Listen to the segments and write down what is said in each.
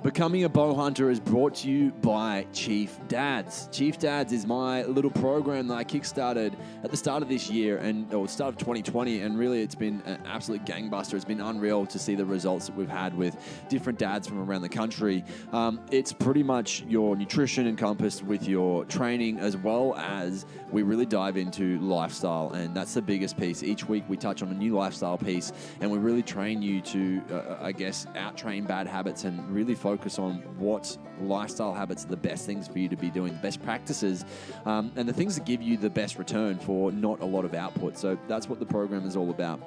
Becoming a Bow Hunter is brought to you by Chief Dads. Chief Dads is my little program that I kickstarted at the start of this year or start of 2020, and really it's been an absolute gangbuster. It's been unreal to see the results that we've had with different dads from around the country. It's pretty much your nutrition encompassed with your training, as well as we really dive into lifestyle, and that's the biggest piece. Each week we touch on a new lifestyle piece, and we really train you to, out-train bad habits and really focus on what lifestyle habits are the best things for you to be doing, the best practices, and the things that give you the best return for not a lot of output. So that's what the program is all about.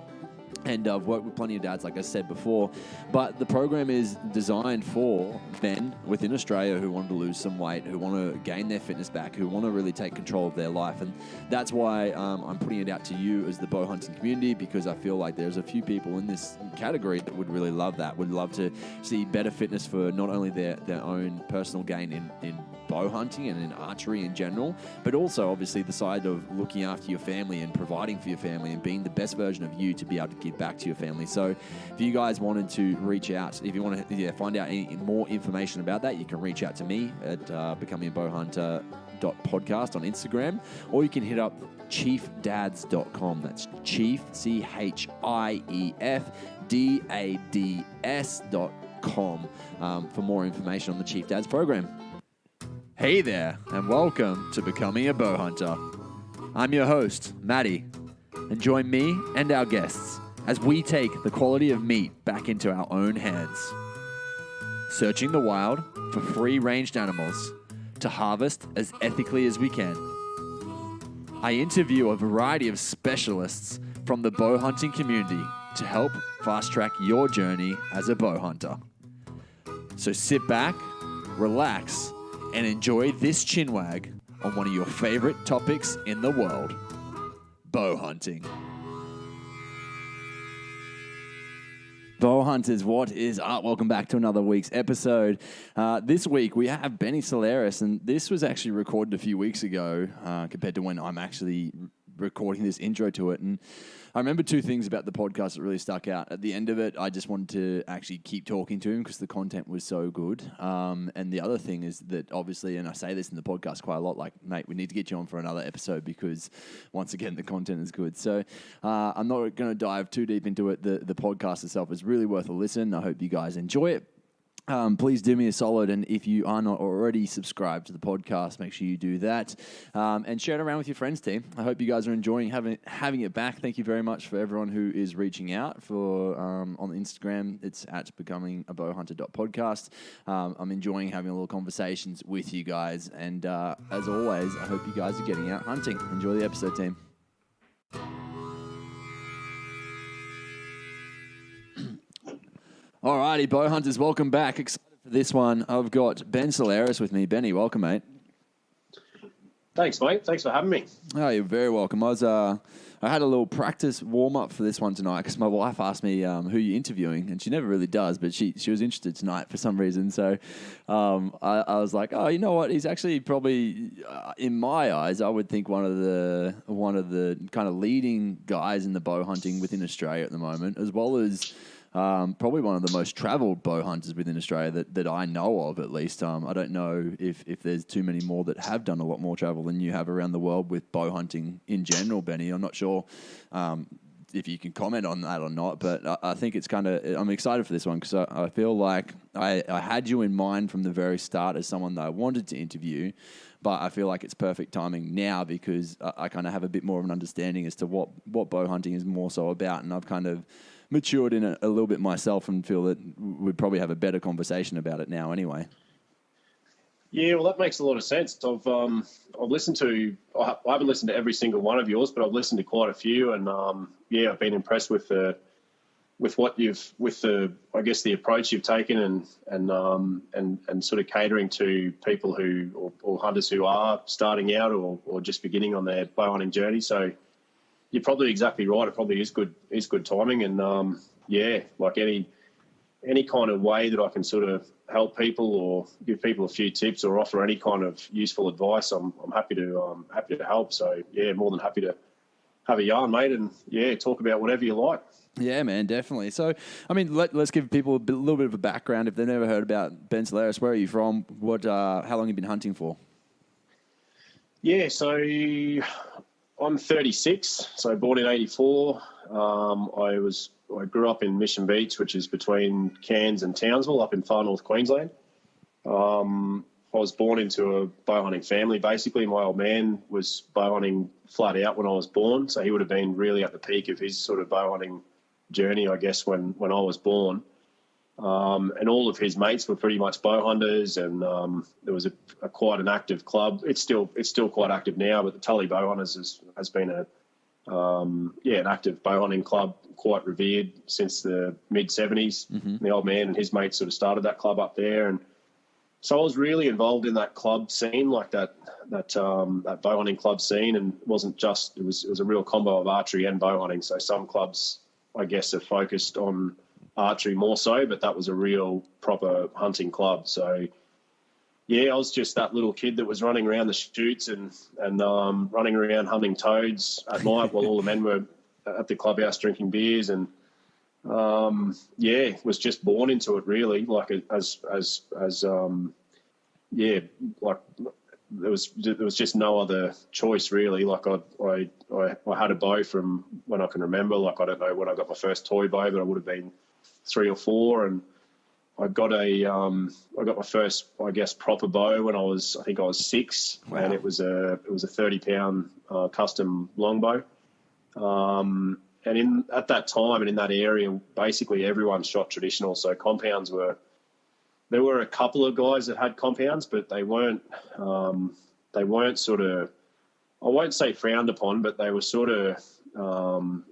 And I've worked with plenty of dads, like I said before, but the program is designed for men within Australia who want to lose some weight, who want to gain their fitness back, who want to really take control of their life. And that's why I'm putting it out to you as the bow hunting community, because I feel like there's a few people in this category that would really love that, would love to see better fitness for not only their own personal gain in bow hunting and in archery in general, but also obviously the side of looking after your family and providing for your family and being the best version of you to be able to give back to your family. So if you guys wanted to reach out, if you want to find out any more information about that, you can reach out to me at becomingbowhunter.podcast on Instagram, or you can hit up chiefdads.com. That's chief, CHIEFDADS.com for more information on the Chief Dads program. Hey there, and welcome to Becoming a Bow Hunter. I'm your host, Matty, and join me and our guests as we take the quality of meat back into our own hands, searching the wild for free-ranged animals to harvest as ethically as we can. I interview a variety of specialists from the bow hunting community to help fast-track your journey as a bow hunter. So sit back, relax, and enjoy this chinwag on one of your favorite topics in the world, bow hunting. Bow hunters, what is up? Welcome back to another week's episode. This week we have Ben Salleras, and this was actually recorded a few weeks ago compared to when I'm actually recording this intro to it. And I remember two things about the podcast that really stuck out. At the end of it, I just wanted to actually keep talking to him because the content was so good. And the other thing is that obviously, and I say this in the podcast quite a lot, like, mate, we need to get you on for another episode because once again, the content is good. So I'm not going to dive too deep into it. The podcast itself is really worth a listen. I hope you guys enjoy it. Please do me a solid, and if you are not already subscribed to the podcast, make sure you do that, and share it around with your friends, team. I hope you guys are enjoying having it back. Thank you very much for everyone who is reaching out for on Instagram. It's at becomingbowhunter.podcast. I'm enjoying having a little conversations with you guys, and as always, I hope you guys are getting out hunting. Enjoy the episode, team. Alrighty, bow hunters, welcome back. Excited for this one. I've got Ben Salleras with me. Benny, welcome, mate. Thanks, mate. Thanks for having me. Oh, you're very welcome. I had a little practice warm-up for this one tonight because my wife asked me who you're interviewing, and she never really does, but she was interested tonight for some reason. So I was like, oh, you know what? He's actually probably, in my eyes, I would think one of the kind of leading guys in the bow hunting within Australia at the moment, as well as probably one of the most traveled bow hunters within Australia that I know of, at least. I don't know if there's too many more that have done a lot more travel than you have around the world with bow hunting in general, Benny. I'm not sure if you can comment on that or not, but I think it's I'm excited for this one because I feel like I had you in mind from the very start as someone that I wanted to interview, but I feel like it's perfect timing now because I kind of have a bit more of an understanding as to what bow hunting is more so about, and I've kind of matured in it a little bit myself and feel that we'd probably have a better conversation about it now anyway. Yeah, well, that makes a lot of sense. I've listened to, I haven't listened to every single one of yours, but I've listened to quite a few, and I've been impressed with the approach you've taken and sort of catering to people who or hunters who are starting out or just beginning on their bow hunting journey. So you're probably exactly right. It probably is good timing, and like any kind of way that I can sort of help people or give people a few tips or offer any kind of useful advice, I'm happy to help. So yeah, more than happy to have a yarn, mate, and talk about whatever you like. Yeah, man, definitely. So, I mean, let's give people a little bit of a background if they've never heard about Ben Salleras. Where are you from? How long have you been hunting for? Yeah, so I'm 36. So born in '84. I grew up in Mission Beach, which is between Cairns and Townsville, up in far north Queensland. I was born into a bow hunting family. Basically, my old man was bow hunting flat out when I was born, so he would have been really at the peak of his sort of bow hunting journey, I guess, when I was born. And all of his mates were pretty much bow hunters, and there was quite an active club. It's still quite active now, but the Tully Bow Hunters has been an active bow hunting club, quite revered since the mid '70s. Mm-hmm. The old man and his mates sort of started that club up there, and so I was really involved in that club scene, like that bow hunting club scene, and it was a real combo of archery and bow hunting. So some clubs, I guess, are focused on archery more so, but that was a real proper hunting club. So yeah, I was just that little kid that was running around the chutes and running around hunting toads at night while all the men were at the clubhouse drinking beers, and was just born into it really. Like there was just no other choice really. Like I had a bow from when I can remember. Like I don't know when I got my first toy bow, but I would have been 3 or 4, and I got my first, I guess, proper bow when I think I was 6. Wow. And it was a 30-pound custom longbow. And at that time and in that area, basically everyone shot traditional. So compounds there were a couple of guys that had compounds, but they weren't sort of, I won't say frowned upon, but they were sort of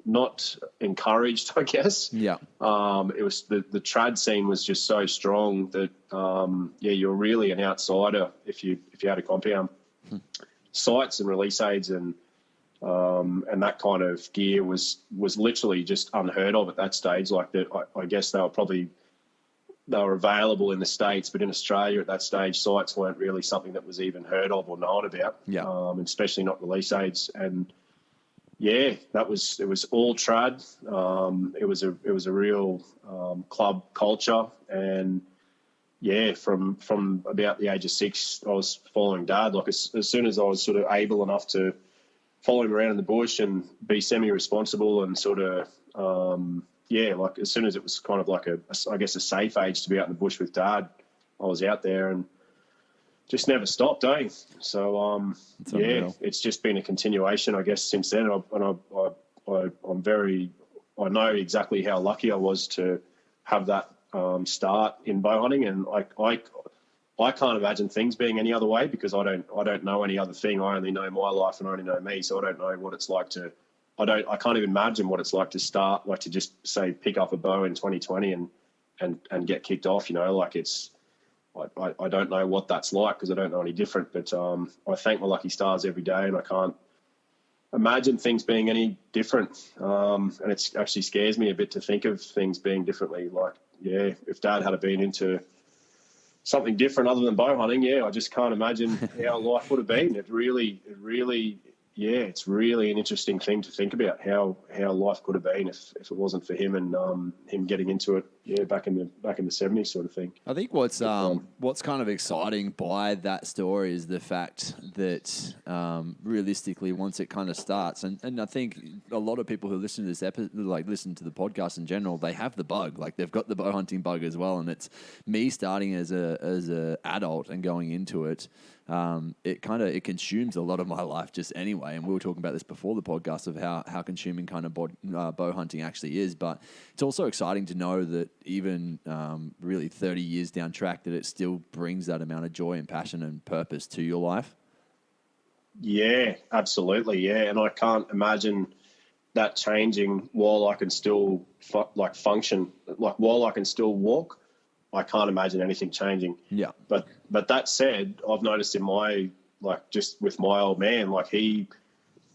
not encouraged, I guess. Yeah. It was the trad scene was just so strong that you're really an outsider if you had a compound. Sights and release aids and that kind of gear was literally just unheard of at that stage. Like I guess they were available in the States, but in Australia at that stage, sights weren't really something that was even heard of or known about. Yeah. Especially not release aids. And yeah, it was all trad. It was a real club culture, and yeah, from about the age of 6, I was following Dad. Like as soon as I was sort of able enough to follow him around in the bush and be semi-responsible and sort of like as soon as it was kind of like a safe age to be out in the bush with Dad, I was out there and just never stopped, eh? So it's just been a continuation, I guess, since then. I know exactly how lucky I was to have that start in bow hunting, and I can't imagine things being any other way because I don't know any other thing. I only know my life and I only know me, so I don't know what it's like to. I can't even imagine what it's like to start, like to just say pick up a bow in 2020 and get kicked off. You know, like it's. I don't know what that's like because I don't know any different. But I thank my lucky stars every day, and I can't imagine things being any different. And it actually scares me a bit to think of things being differently. Like, yeah, if Dad had been into something different other than bow hunting, I just can't imagine how life would have been. It's really, it's really an interesting thing to think about how life could have been if it wasn't for him and him getting into it, back in the 70s sort of thing. I think what's kind of exciting by that story is the fact that realistically, once it kind of starts, and I think a lot of people who listen to this listen to the podcast in general, they have the bug, like they've got the bow hunting bug as well, and it's me starting as a adult and going into it. It consumes a lot of my life just anyway, and we were talking about this before the podcast of how consuming kind of bow hunting actually is, but it's also exciting to know that even really 30 years down track that it still brings that amount of joy and passion and purpose to your life. Yeah, absolutely, yeah, and I can't imagine that changing while I can still function, like while I can still walk. I can't imagine anything changing. Yeah. But that said, I've noticed in just with my old man, like he,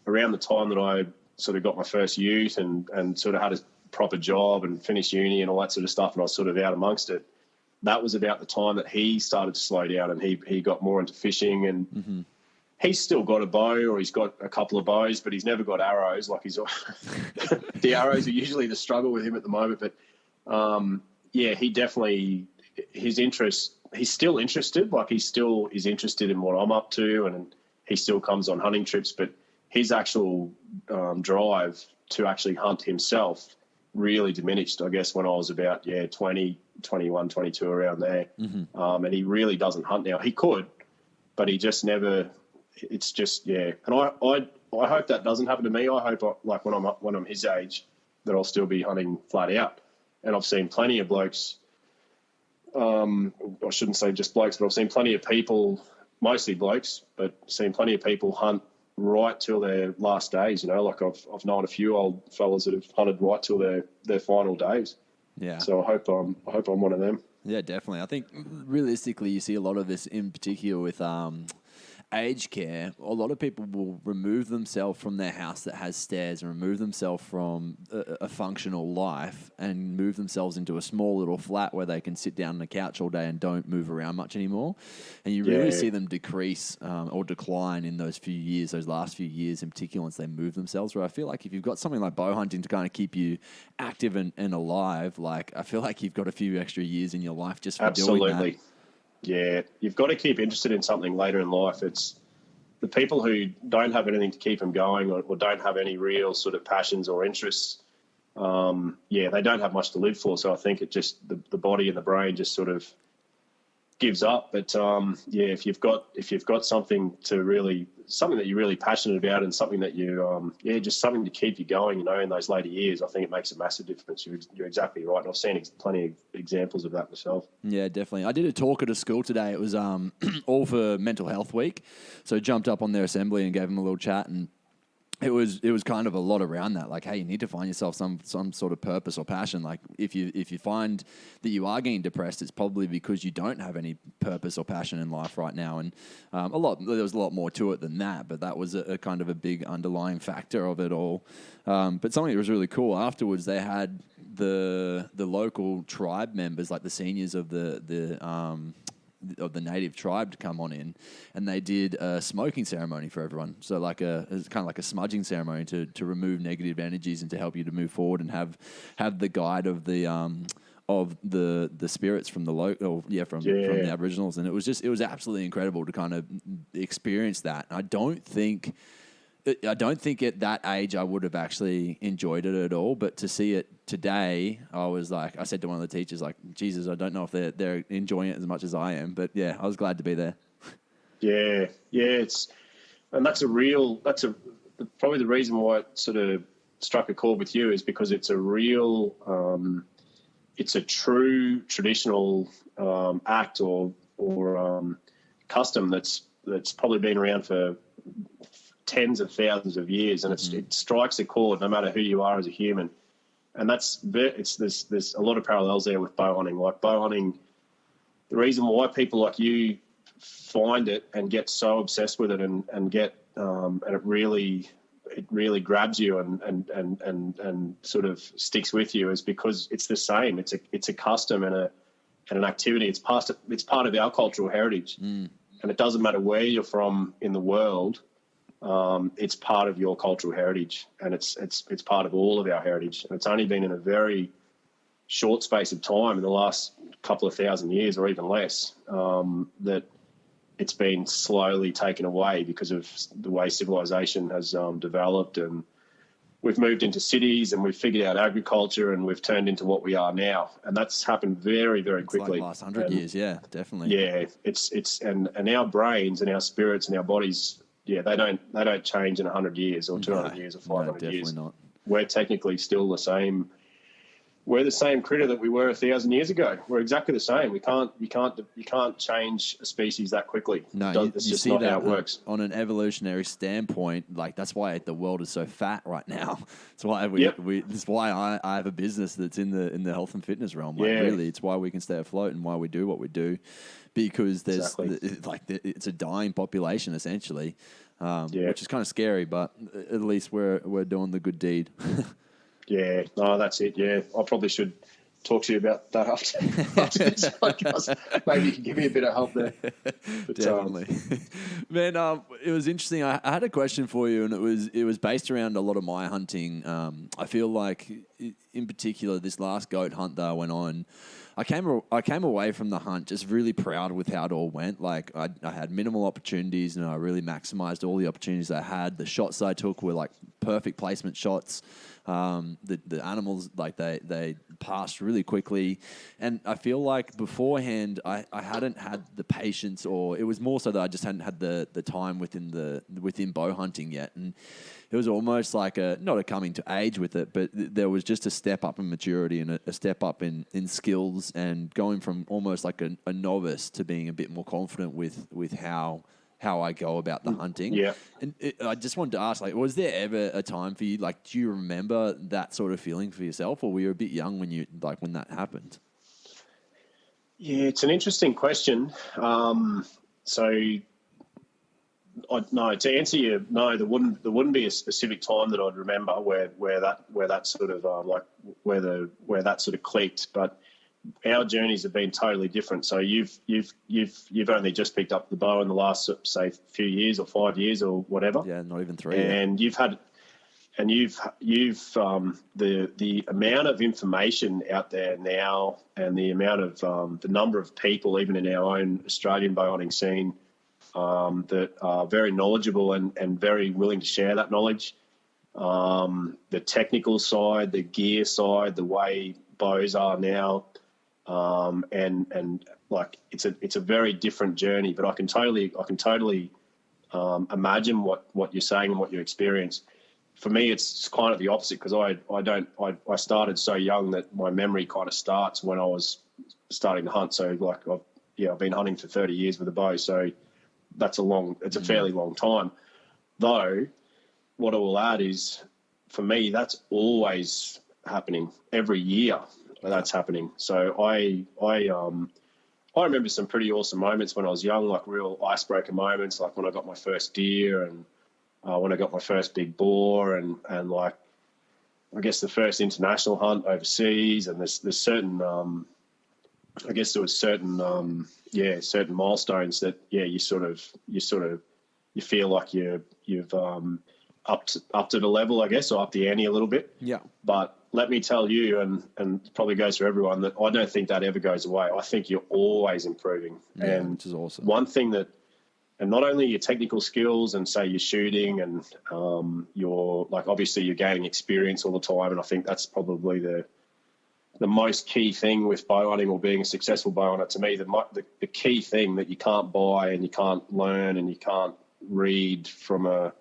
around the time that I sort of got my first ute and sort of had a proper job and finished uni and all that sort of stuff, and I was sort of out amongst it, that was about the time that he started to slow down and he got more into fishing, and he's still got a bow, or he's got a couple of bows, but he's never got arrows. Like the arrows are usually the struggle with him at the moment. But he definitely, his interest, he's still interested. Like he still is interested in what I'm up to, and he still comes on hunting trips. But his actual drive to actually hunt himself really diminished, I guess, when I was about 20, 21, 22, around there. Mm-hmm. And he really doesn't hunt now. He could, but he just never. It's just And I hope that doesn't happen to me. I hope when I'm his age that I'll still be hunting flat out. And I've seen plenty of blokes. I shouldn't say just blokes, but I've seen plenty of people, mostly blokes, but seen plenty of people hunt right till their last days. Like I've known a few old fellas that have hunted right till their final days. Yeah. So I hope I'm one of them. Yeah, definitely. I think realistically, you see a lot of this in particular with aged care. A lot of people will remove themselves from their house that has stairs and remove themselves from a functional life and move themselves into a small little flat where they can sit down on the couch all day and don't move around much anymore. And you really see them decrease or decline in those last few years in particular, once they move themselves. Where I feel like if you've got something like bow hunting to kind of keep you active and alive, like I feel like you've got a few extra years in your life just for doing that. Yeah, you've got to keep interested in something later in life. It's the people who don't have anything to keep them going, or don't have any real sort of passions or interests. They don't have much to live for. So I think it just the body and the brain just sort of gives up. But if you've got something that you're really passionate about, and something that you just something to keep you going, in those later years, I think it makes a massive difference. You're exactly right, and I've seen plenty of examples of that myself. Yeah, definitely. I did a talk at a school today. It was all for Mental Health Week, so I jumped up on their assembly and gave them a little chat, and it was kind of a lot around that. Like, hey, you need to find yourself some sort of purpose or passion. Like, if you find that you are getting depressed, it's probably because you don't have any purpose or passion in life right now. And there was a lot more to it than that, but that was a kind of a big underlying factor of it all. But something that was really cool afterwards, they had the local tribe members, like the seniors of the native tribe, to come on in, and they did a smoking ceremony for everyone. So it's kind of like a smudging ceremony to remove negative energies and to help you to move forward, and have the guide of the spirits from the from the Aboriginals. And it was absolutely incredible to kind of experience that. I don't think at that age I would have actually enjoyed it at all, but to see it today, I said to one of the teachers, like, Jesus, I don't know if they're enjoying it as much as I am, but I was glad to be there. That's probably the reason why it sort of struck a chord with you, is because it's a real, it's a true traditional act or custom that's probably been around for tens of thousands of years, and it strikes a chord no matter who you are as a human. And there's a lot of parallels there with bow hunting. Like bow hunting, the reason why people like you find it and get so obsessed with it and get and it really grabs you and sort of sticks with you, is because it's the same. It's a custom and an activity. It's part of our cultural heritage, and it doesn't matter where you're from in the world. It's part of your cultural heritage, and it's part of all of our heritage. And it's only been in a very short space of time, in the last couple of thousand years or even less, that it's been slowly taken away because of the way civilization has developed, and we've moved into cities, and we've figured out agriculture, and we've turned into what we are now. And that's happened very, very quickly. Like the last 100 years, yeah, definitely. Yeah, and our brains and our spirits and our bodies, they don't change in 100 years or 200 years or 500 years. Definitely not. We're technically still the same. We're the same critter that we were 1,000 years ago. We're exactly the same. You can't change a species that quickly. No, it's just not how it works. On an evolutionary standpoint, like, that's why the world is so fat right now. It's why it's why I have a business that's in the health and fitness realm. Like, really, it's why we can stay afloat and why we do what we do, because there's it's a dying population essentially, which is kind of scary. But at least we're doing the good deed. Yeah, no, that's it. Yeah, I probably should talk to you about that after this podcast. Maybe you can give me a bit of help there. But, Definitely. Man, it was interesting. I had a question for you, and it was based around a lot of my hunting. I feel like, in particular, this last goat hunt that I went on, I came away from the hunt just really proud with how it all went. Like I had minimal opportunities, and I really maximized all the opportunities I had. The shots I took were like perfect placement shots. The animals, like they passed really quickly, and I feel like beforehand I hadn't had the patience, or it was more so that I just hadn't had the time within bow hunting yet, and it was almost like not a coming to age with it, but there was just a step up in maturity and a step up in skills, and going from almost like a novice to being a bit more confident with how I go about the hunting. Yeah. And I just wanted to ask, like, was there ever a time for you, like, do you remember that sort of feeling for yourself, or were you a bit young when that happened? Yeah, it's an interesting question. No, to answer you, no, there wouldn't be a specific time that I'd remember where that sort of where that sort of clicked. But our journeys have been totally different. So you've only just picked up the bow in the last, say, few years or 5 years or whatever. Yeah, not even 3. And you've the amount of information out there now, and the amount of the number of people, even in our own Australian bow hunting scene, that are very knowledgeable and very willing to share that knowledge. The technical side, the gear side, the way bows are now, and like it's a very different journey. But I can totally imagine what you're saying and what you experience. For me, it's kind of the opposite, because I started so young that my memory kind of starts when I was starting to hunt. So like I've been hunting for 30 years with a bow, so it's a fairly long time. Though what I will add is, for me, that's always happening every year. That's happening. So I remember some pretty awesome moments when I was young, like real icebreaker moments, like when I got my first deer, and when I got my first big boar, and like, I guess the first international hunt overseas. And there's certain, I guess there was certain milestones that, you feel like you've up to the level, I guess, or up the ante a little bit. Yeah. But let me tell you, and it probably goes for everyone, that I don't think that ever goes away. I think you're always improving. Yeah, and which is awesome. One thing that, and not only your technical skills and, say, your shooting, and your, like, obviously you're gaining experience all the time. And I think that's probably the most key thing with bow hunting, or being a successful bow hunter. To me, the key thing that you can't buy and you can't learn and you can't read from a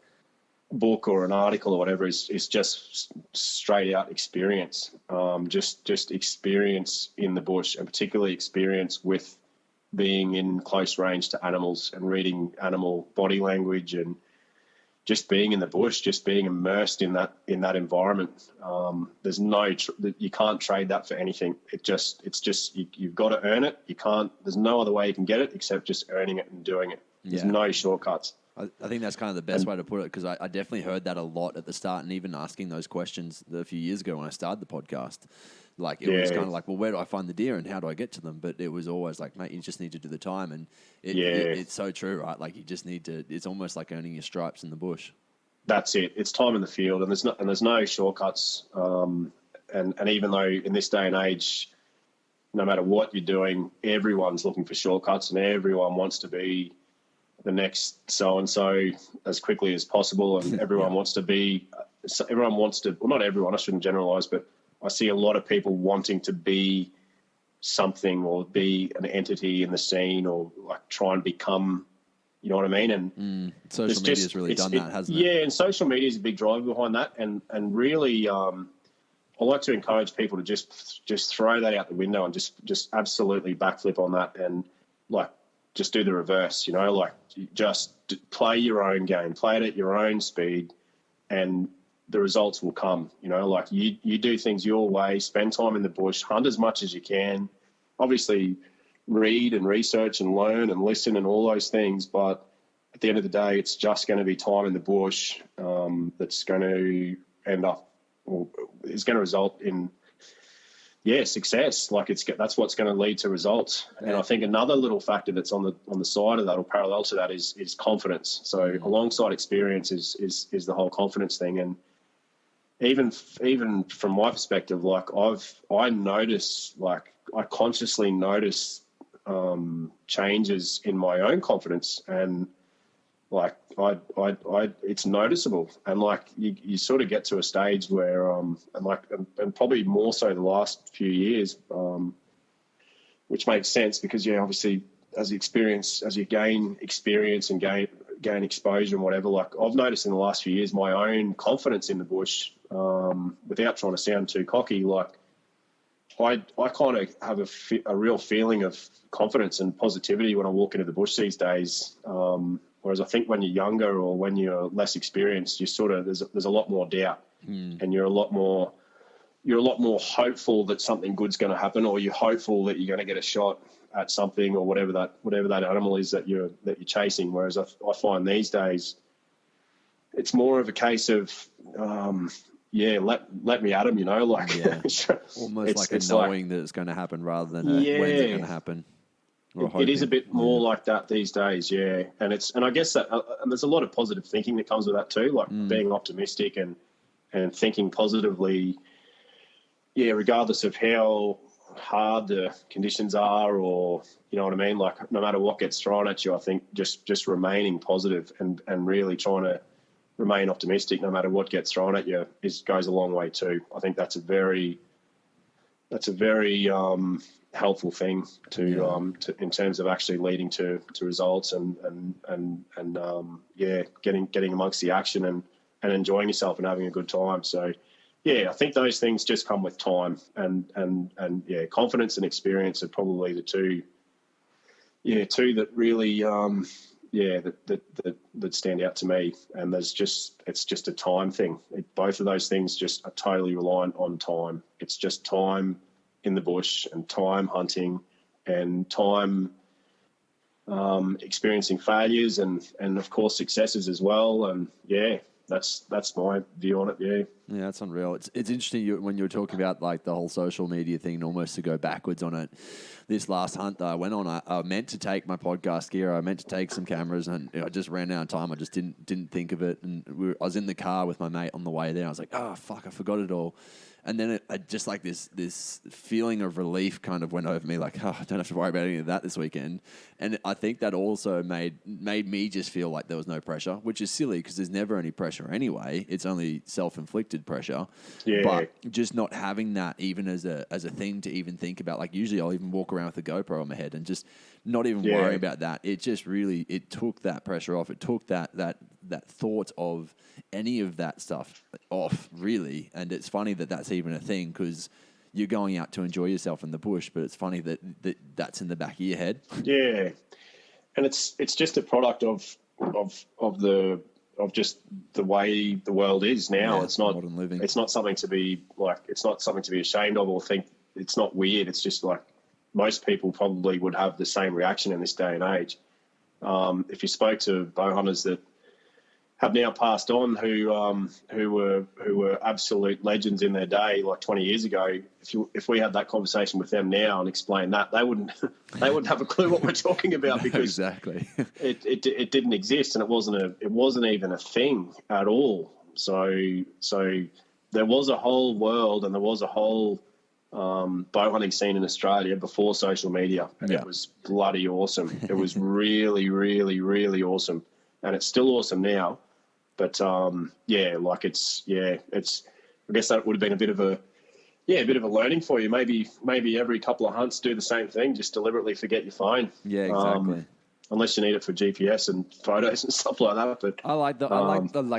book or an article or whatever is just straight out experience. Just experience in the bush, and particularly experience with being in close range to animals and reading animal body language, and just being in the bush, just being immersed in that environment. There's you can't trade that for anything. It's just you've got to earn it. There's no other way you can get it except just earning it and doing it. There's no shortcuts. I think that's kind of the best way to put it, because I definitely heard that a lot at the start, and even asking those questions a few years ago when I started the podcast. Like, it was kind of like, well, where do I find the deer and how do I get to them? But it was always like, mate, you just need to do the time. And it's so true, right? Like, you just need to, it's almost like earning your stripes in the bush. That's it. It's time in the field, and there's no shortcuts. And even though in this day and age, no matter what you're doing, everyone's looking for shortcuts, and everyone wants to be the next so-and-so as quickly as possible. And everyone wants to, well, not everyone, I shouldn't generalize, but I see a lot of people wanting to be something, or be an entity in the scene, or like try and become, you know what I mean? And social media's really done that, hasn't it? Yeah, and social media is a big driver behind that. And really, I like to encourage people to just throw that out the window and just absolutely backflip on that, and like just do the reverse, like just play your own game, play it at your own speed, and the results will come. Like you do things your way, spend time in the bush, hunt as much as you can, obviously read and research and learn and listen and all those things. But at the end of the day, it's just going to be time in the bush that's going to end up, or is going to result in success. Like that's what's going to lead to results. Yeah. And I think another little factor that's on the side of that or parallel to that is confidence. So alongside experience is the whole confidence thing. And even from my perspective, like I consciously notice changes in my own confidence, and like I it's noticeable. And like you sort of get to a stage where and probably more so the last few years, which makes sense because obviously as you gain experience and gain exposure and whatever, like I've noticed in the last few years my own confidence in the bush, without trying to sound too cocky, like I kind of have a real feeling of confidence and positivity when I walk into the bush these days. Whereas I think when you're younger or when you're less experienced, you sort of there's a lot more doubt, and you're a lot more hopeful that something good's going to happen, or you're hopeful that you're going to get a shot at something or whatever that animal is that you're chasing. Whereas I find these days it's more of a case of let me at them, like almost like a knowing that it's going to happen rather than when's it going to happen. It is a bit more like that these days, yeah. And I guess that and there's a lot of positive thinking that comes with that too, like being optimistic and thinking positively, regardless of how hard the conditions are, or you know what I mean, like no matter what gets thrown at you. I think just remaining positive and really trying to remain optimistic no matter what gets thrown at you goes a long way too. I think that's a very helpful thing to in terms of actually leading to results and getting amongst the action and enjoying yourself and having a good time. So I think those things just come with time and confidence and experience are probably the two that really that stand out to me. And it's just a time thing. Both of those things just are totally reliant on time. It's just time in the bush and time hunting and time experiencing failures and of course successes as well. And that's my view on it. Yeah, that's unreal. It's interesting when you were talking about like the whole social media thing, almost to go backwards on it. This last hunt that I went on, I meant to take my podcast gear. I meant to take some cameras, and I just ran out of time. I just didn't think of it. And I was in the car with my mate on the way there. I was like, oh fuck, I forgot it all. And then it just like this feeling of relief kind of went over me, like, oh, I don't have to worry about any of that this weekend. And I think that also made me just feel like there was no pressure, which is silly because there's never any pressure anyway. It's only self-inflicted pressure. Yeah. But just not having that even as a thing to even think about. Like usually I'll even walk around with a GoPro on my head and just not even worry about that. It just really, it took that pressure off. It took that thought of any of that stuff off, really. And it's funny that that's even a thing because you're going out to enjoy yourself in the bush, but it's funny that's in the back of your head. Yeah. And it's just a product of just the way the world is now. Yeah, it's not modern living. It's not something to be ashamed of or think it's not weird. It's just like most people probably would have the same reaction in this day and age. If you spoke to bow hunters that have now passed on, who were absolute legends in their day, like 20 years ago, if we had that conversation with them now and explain that, they wouldn't have a clue what we're talking about because exactly it didn't exist and it wasn't even a thing at all. So there was a whole world and there was a whole bow hunting scene in Australia before social media, and it was bloody awesome. It was really, really, really awesome, and it's still awesome now. But it's I guess that would have been a bit of a learning for you. Maybe every couple of hunts do the same thing, just deliberately forget your phone. Yeah, exactly. Unless you need it for GPS and photos and stuff like that. But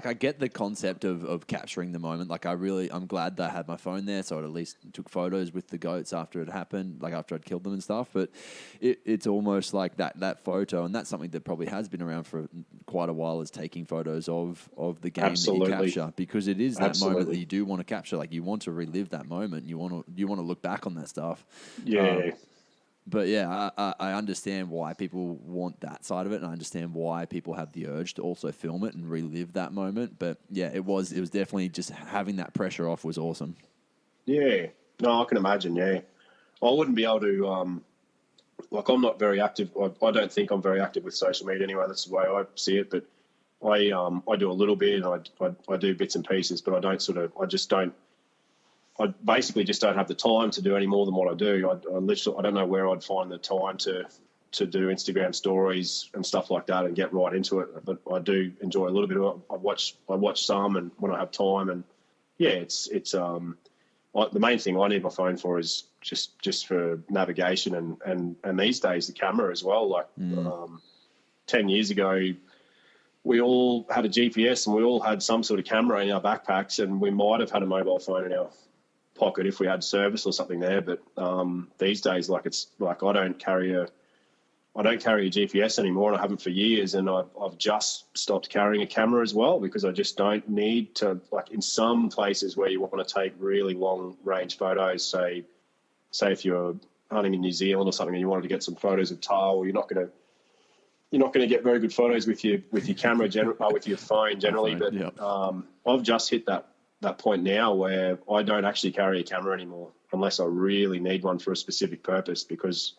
I get the concept of capturing the moment. Like I'm glad that I had my phone there, so I at least took photos with the goats after it happened, like after I'd killed them and stuff. But it's almost like that photo, and that's something that probably has been around for quite a while, is taking photos of the game that you capture, because it is that moment that you do want to capture. Like you want to relive that moment. You want to look back on that stuff. Yeah. But yeah, I understand why people want that side of it, and I understand why people have the urge to also film it and relive that moment. But yeah, it was definitely just having that pressure off was awesome. Yeah, No, I can imagine. Yeah, I wouldn't be able to. Like, I'm not very active. I don't think I'm very active with social media anyway. That's the way I see it. But I do a little bit, and I do bits and pieces, but I don't sort of. I just don't. I basically just don't have the time to do any more than what I do. I literally, I don't know where I'd find the time to do Instagram stories and stuff like that and get right into it. But I do enjoy a little bit of it. I watch some, and when I have time, and yeah, it's the main thing I need my phone for is just for navigation and these days the camera as well. Like 10 years ago, we all had a GPS and we all had some sort of camera in our backpacks, and we might have had a mobile phone in our pocket if we had service or something there. But these days, like, it's like I don't carry a GPS anymore, and I haven't for years. And I've just stopped carrying a camera as well, because I just don't need to. Like, in some places where you want to take really long range photos, say if you're hunting in New Zealand or something and you wanted to get some photos of tail, you're not going to get very good photos with your camera with your phone generally. But yep. I've just hit that point now where I don't actually carry a camera anymore unless I really need one for a specific purpose, because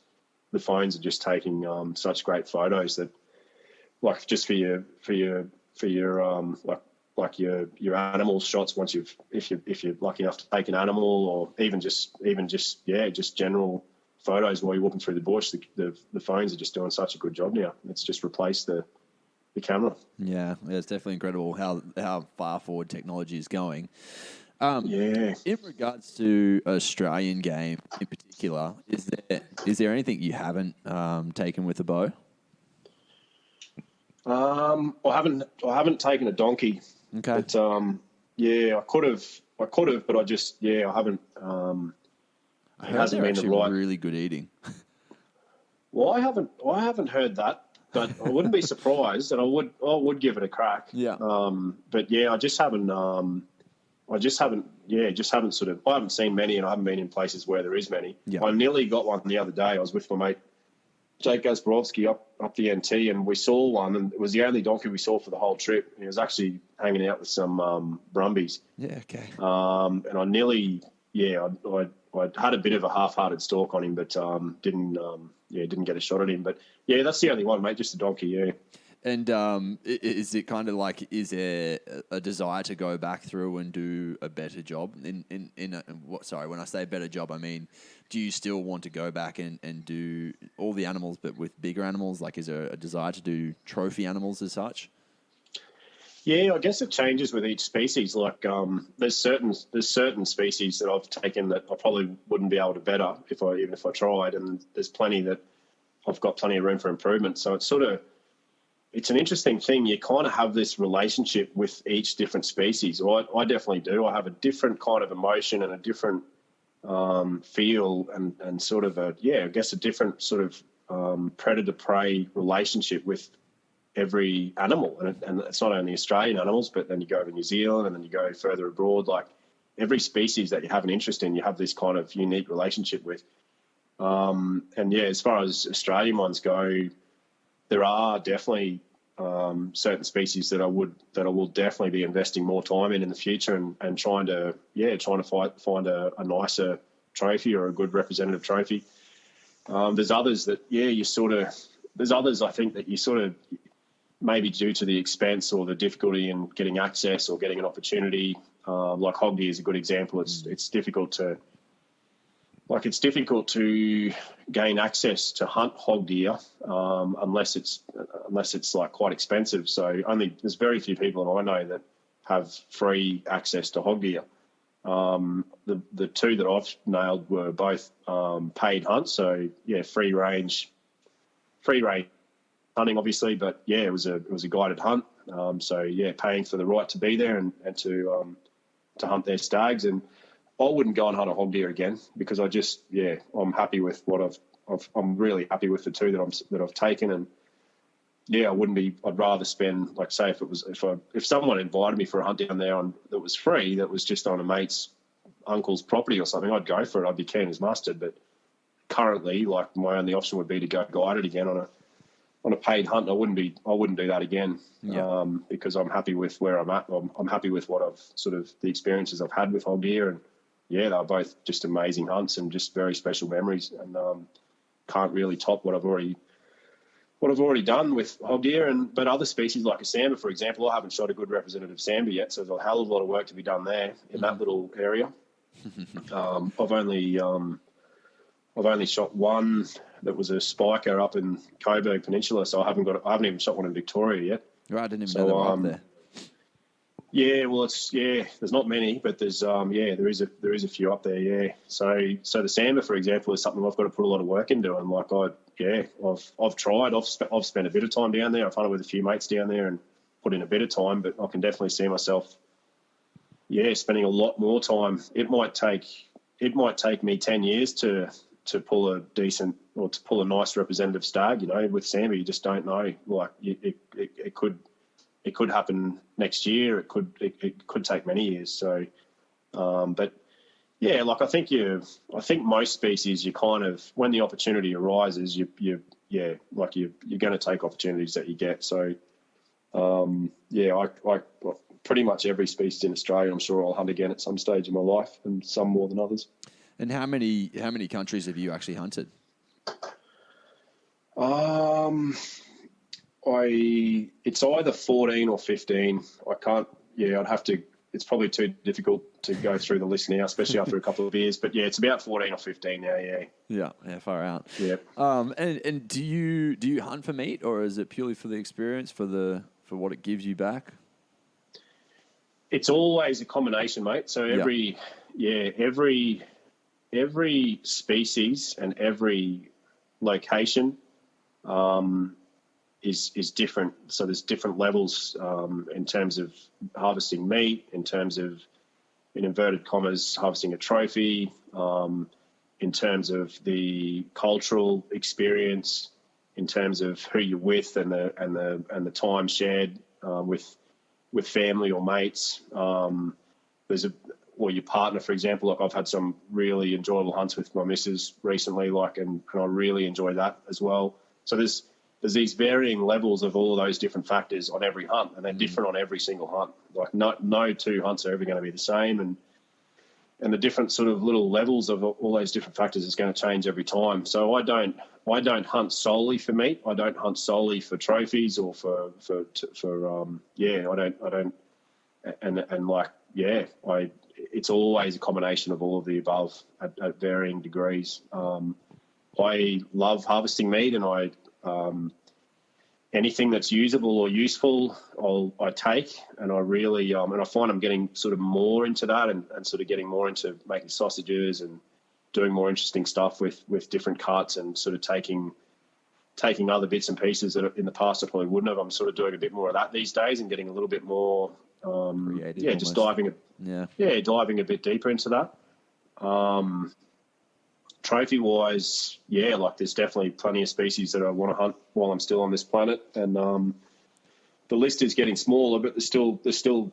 the phones are just taking such great photos that, like, just for your like your animal shots, once if you're lucky enough to take an animal, or even just general photos while you're walking through the bush, the phones are just doing such a good job now. It's just replaced the camera. Yeah, it's definitely incredible how far forward technology is going. Yeah. In regards to Australian game in particular, is there anything you haven't taken with a bow? I haven't taken a donkey. Okay. But I could have, but I haven't. I heard they're actually really good eating. Well, I haven't heard that, but I wouldn't be surprised, and I would give it a crack. Yeah. But yeah, I just haven't sort of. I haven't seen many, and I haven't been in places where there is many. Yeah. I nearly got one the other day. I was with my mate Jake Gazborowski up the NT, and we saw one, and it was the only donkey we saw for the whole trip. He was actually hanging out with some Brumbies. Yeah. Okay. And I nearly, I had a bit of a half-hearted stalk on him, but didn't get a shot at him. But yeah, that's the only one, mate. Just a donkey. Yeah. And is it kind of like, is there a desire to go back through and do a better job? Sorry, when I say better job, I mean, do you still want to go back and do all the animals, but with bigger animals? Like, is there a desire to do trophy animals as such? Yeah, I guess it changes with each species. Like, there's certain species that I've taken that I probably wouldn't be able to better even if I tried, and there's plenty that I've got plenty of room for improvement. So it's an interesting thing. You kind of have this relationship with each different species. I definitely do. I have a different kind of emotion and a different feel and sort of a different sort of predator-prey relationship with every animal. And it's not only Australian animals, but then you go to New Zealand and then you go further abroad. Like, every species that you have an interest in, you have this kind of unique relationship with. And yeah, as far as Australian ones go, there are definitely certain species that I will definitely be investing more time in the future and trying to find a nicer trophy or a good representative trophy. There's others that there's others I think that you sort of, maybe due to the expense or the difficulty in getting access or getting an opportunity, like hog deer is a good example. It's difficult to gain access to hunt hog deer unless it's like quite expensive. So there's very few people that I know that have free access to hog deer. The two that I've nailed were both paid hunts. So yeah, free range hunting obviously, but yeah, it was a guided hunt. So yeah, paying for the right to be there and to hunt their stags. And I wouldn't go and hunt a hog deer again because I'm happy with what I'm really happy with the two that I've taken. And yeah, I'd rather spend, like, say if someone invited me for a hunt down there that was free, that was just on a mate's uncle's property or something, I'd go for it. I'd be keen as mustard. But currently, like, my only option would be to go guided again on a paid hunt. I wouldn't do that again. Yeah. Because I'm happy with where I'm at. I'm happy with what the experiences I've had with hog deer, and yeah, they were both just amazing hunts and just very special memories, and can't really top what I've already done with hog deer. But other species like a sambar, for example, I haven't shot a good representative sambar yet, so there's a hell of a lot of work to be done there in that little area. I've only shot one that was a spiker up in Coburg Peninsula, so I haven't even shot one in Victoria yet. Right, I didn't even know they were up there. Yeah, well, there's not many, but there's there is a few up there. Yeah, so the sambar, for example, is something I've got to put a lot of work into, and I've tried. I've spent a bit of time down there. I've hunted with a few mates down there and put in a bit of time, but I can definitely see myself, spending a lot more time. It might take me 10 years to pull a decent or to pull a nice representative stag. With sambar, you just don't know. Like it could happen next year. It could take many years. So, but yeah, like I think most species, you kind of, when the opportunity arises, you're going to take opportunities that you get. So, I pretty much every species in Australia, I'm sure I'll hunt again at some stage in my life, and some more than others. And how many countries have you actually hunted? It's either 14 or 15. I can't. Yeah, I'd have to. It's probably too difficult to go through the list now, especially after a couple of years. But yeah, it's about 14 or 15 now. Yeah. Yeah, far out. Yeah. And do you hunt for meat, or is it purely for the experience, for what it gives you back? It's always a combination, mate. So every species and every location is different. So there's different levels in terms of harvesting meat, in terms of, in inverted commas, harvesting a trophy, in terms of the cultural experience, in terms of who you're with and the time shared with family or mates. Or your partner, for example. Like I've had some really enjoyable hunts with my missus recently, and I really enjoy that as well. So there's these varying levels of all of those different factors on every hunt, and they're different on every single hunt. Like no two hunts are ever going to be the same, and the different sort of little levels of all those different factors is going to change every time. So I don't hunt solely for meat. I don't hunt solely for trophies or it's always a combination of all of the above at varying degrees. I love harvesting meat, and anything that's usable or useful, I take, and I really and I find I'm getting sort of more into that, and sort of getting more into making sausages and doing more interesting stuff with different cuts, and sort of taking other bits and pieces that in the past I probably wouldn't have. I'm sort of doing a bit more of that these days and getting a little bit more creative, just diving a bit deeper into that. Trophy wise, like there's definitely plenty of species that I want to hunt while I'm still on this planet, and the list is getting smaller, but there's still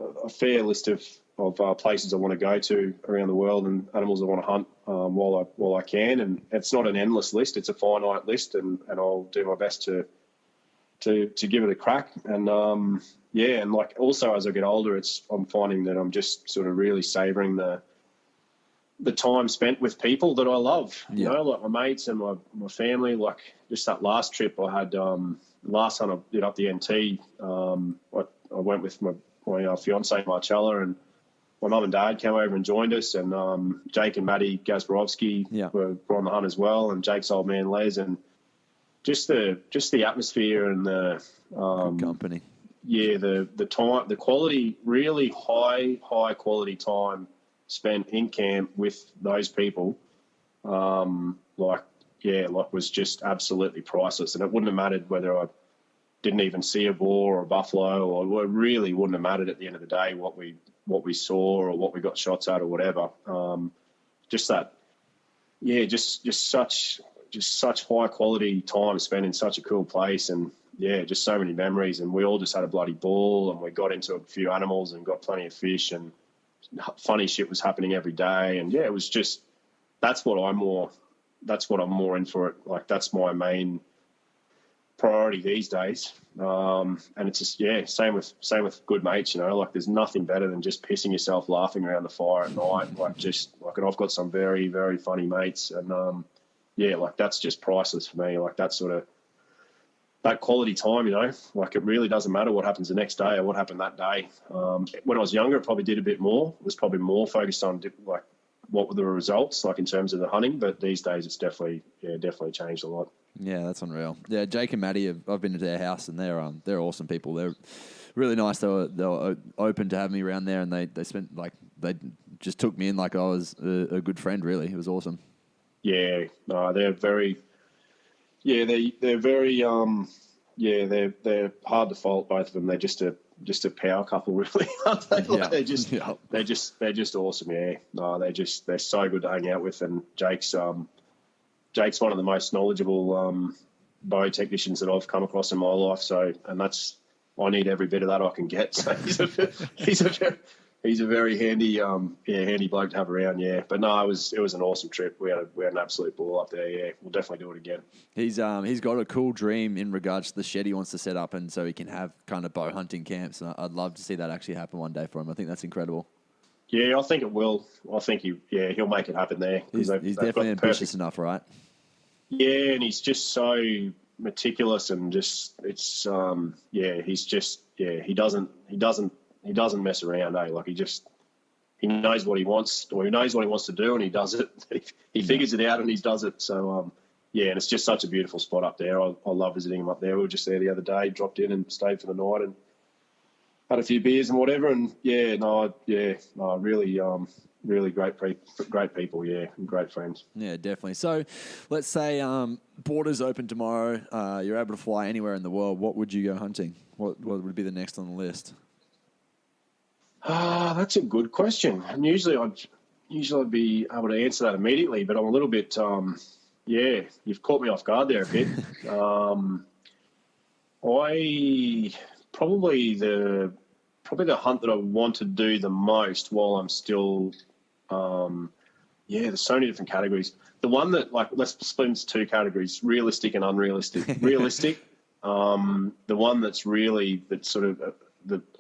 a fair list of places I want to go to around the world, and animals I want to hunt while I can. And it's not an endless list; it's a finite list, and I'll do my best to give it a crack. And and like also as I get older, I'm finding that I'm just sort of really savouring the time spent with people that I love, like my mates and my family. Like just that last trip I had, last hunt I did up the NT, I went with my fiance Marcella, and my mum and dad came over and joined us, and Jake and Matty Gazborowski were on the hunt as well, and Jake's old man Les, and just the atmosphere and the good company. Yeah, the time, the quality, really high quality time spent in camp with those people, was just absolutely priceless. And it wouldn't have mattered whether I didn't even see a boar or a buffalo, or it really wouldn't have mattered at the end of the day what we saw or what we got shots at or whatever. Just such high quality time spent in such a cool place, and just so many memories. And we all just had a bloody ball, and we got into a few animals and got plenty of fish, and funny shit was happening every day. And it was just, that's what I'm more in for it. Like that's my main priority these days. And it's just, same with good mates, like there's nothing better than just pissing yourself laughing around the fire at night. And I've got some very, very funny mates, and that's just priceless for me. Like that sort of, that quality time, like it really doesn't matter what happens the next day or what happened that day. When I was younger, it probably did a bit more. It was probably more focused on like what were the results, like in terms of the hunting. But these days, it's definitely changed a lot. Yeah, that's unreal. Yeah, Jake and Matty, I've been to their house, and they're awesome people. They're really nice. They were open to have me around there, and they just took me in like I was a good friend. Really, it was awesome. Yeah, no, they're very. Yeah, they're very. They're hard to fault, both of them. They're just a power couple, really. Aren't they? Like they're just awesome. Yeah, no, they're so good to hang out with, and Jake's one of the most knowledgeable bow technicians that I've come across in my life. So, and I need every bit of that I can get. So he's a very handy handy bloke to have around. Yeah, but no, it was an awesome trip. We had an absolute ball up there. Yeah, we'll definitely do it again. He's got a cool dream in regards to the shed he wants to set up, and so he can have kind of bow hunting camps. And I'd love to see that actually happen one day for him. I think that's incredible. Yeah, I think it will. I think he'll make it happen there. He's definitely ambitious enough, right? Yeah, and he's just so meticulous, and just he doesn't mess around. Like he knows what he wants, or he knows what he wants to do, and he does it. He figures it out and he does it. So and it's just such a beautiful spot up there. I love visiting him up there. We were just there the other day, dropped in and stayed for the night and had a few beers and whatever. And really great people, and great friends. Yeah, definitely. So let's say borders open tomorrow. You're able to fly anywhere in the world. What would you go hunting? What would be the next on the list? That's a good question. And usually I'd be able to answer that immediately, but I'm a little bit, you've caught me off guard there a bit. Probably the hunt that I want to do the most while I'm still, there's so many different categories. The one that, like, let's split into two categories: realistic and unrealistic. Realistic, the one that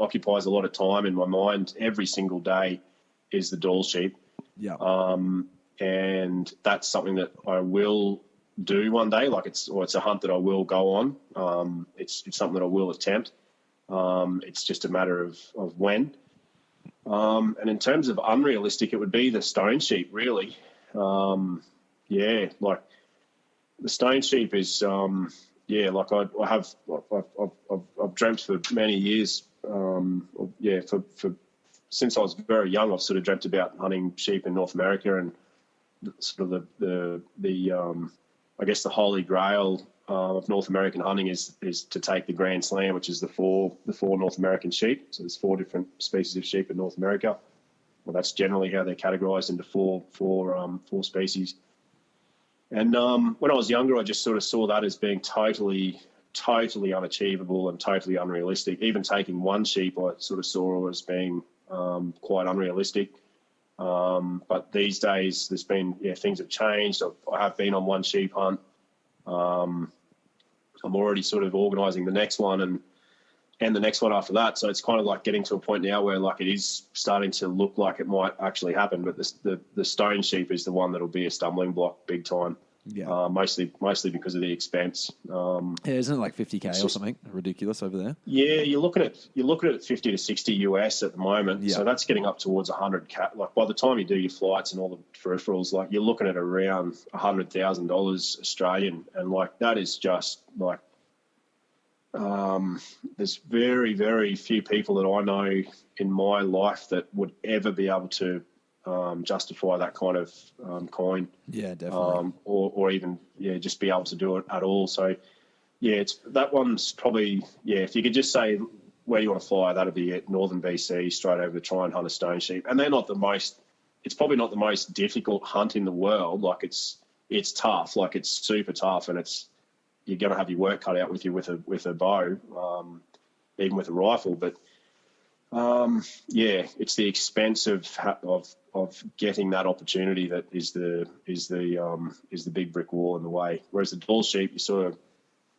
occupies a lot of time in my mind every single day is the doll sheep. Yeah. And that's something that I will do one day. Like it's a hunt that I will go on. It's something that I will attempt. It's just a matter of when. And in terms of unrealistic, it would be the stone sheep, really. Like the stone sheep is, I've dreamt for many years. Since I was very young, I've sort of dreamt about hunting sheep in North America, and sort of the I guess the holy grail of North American hunting is to take the Grand Slam, which is the four North American sheep. So there's 4 different species of sheep in North America. Well, that's generally how they're categorized into four species. And when I was younger, I just sort of saw that as being totally unachievable and totally unrealistic. Even taking one sheep, I sort of saw as being quite unrealistic. But these days, there's been things have changed. I have been on one sheep hunt. I'm already sort of organising the next one and the next one after that. So it's kind of like getting to a point now where like it is starting to look like it might actually happen. But the stone sheep is the one that'll be a stumbling block big time. Yeah. Mostly because of the expense. Isn't it like $50K or something ridiculous over there? Yeah, you're looking at 50 to 60 US at the moment. Yeah. So that's getting up towards 100K. Like by the time you do your flights and all the peripherals, like you're looking at around $100,000 Australian, and like that is just like there's very, very few people that I know in my life that would ever be able to justify that kind of coin. Yeah, definitely. Or even just be able to do it at all. So that one's probably if you could just say where you want to fly, that'd be it. Northern BC, straight over to try and hunt a stone sheep. And they're not the most. It's probably not the most difficult hunt in the world. Like it's tough. Like it's super tough, and you're going to have your work cut out with you with a bow, even with a rifle. But it's the expense of getting that opportunity that is the big brick wall in the way. Whereas the doll sheep, you sort of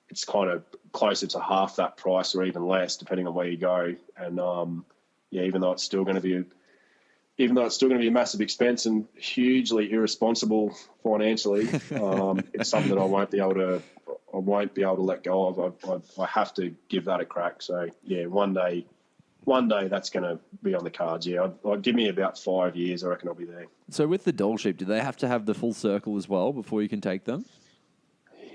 it's kind of closer to half that price or even less, depending on where you go. And even though it's still going to be a massive expense and hugely irresponsible financially, it's something that I won't be able to let go of. I have to give that a crack. So yeah, one day that's going to be on the cards. Yeah, I'd give me about 5 years. I reckon I'll be there. So with the doll sheep, do they have to have the full circle as well before you can take them?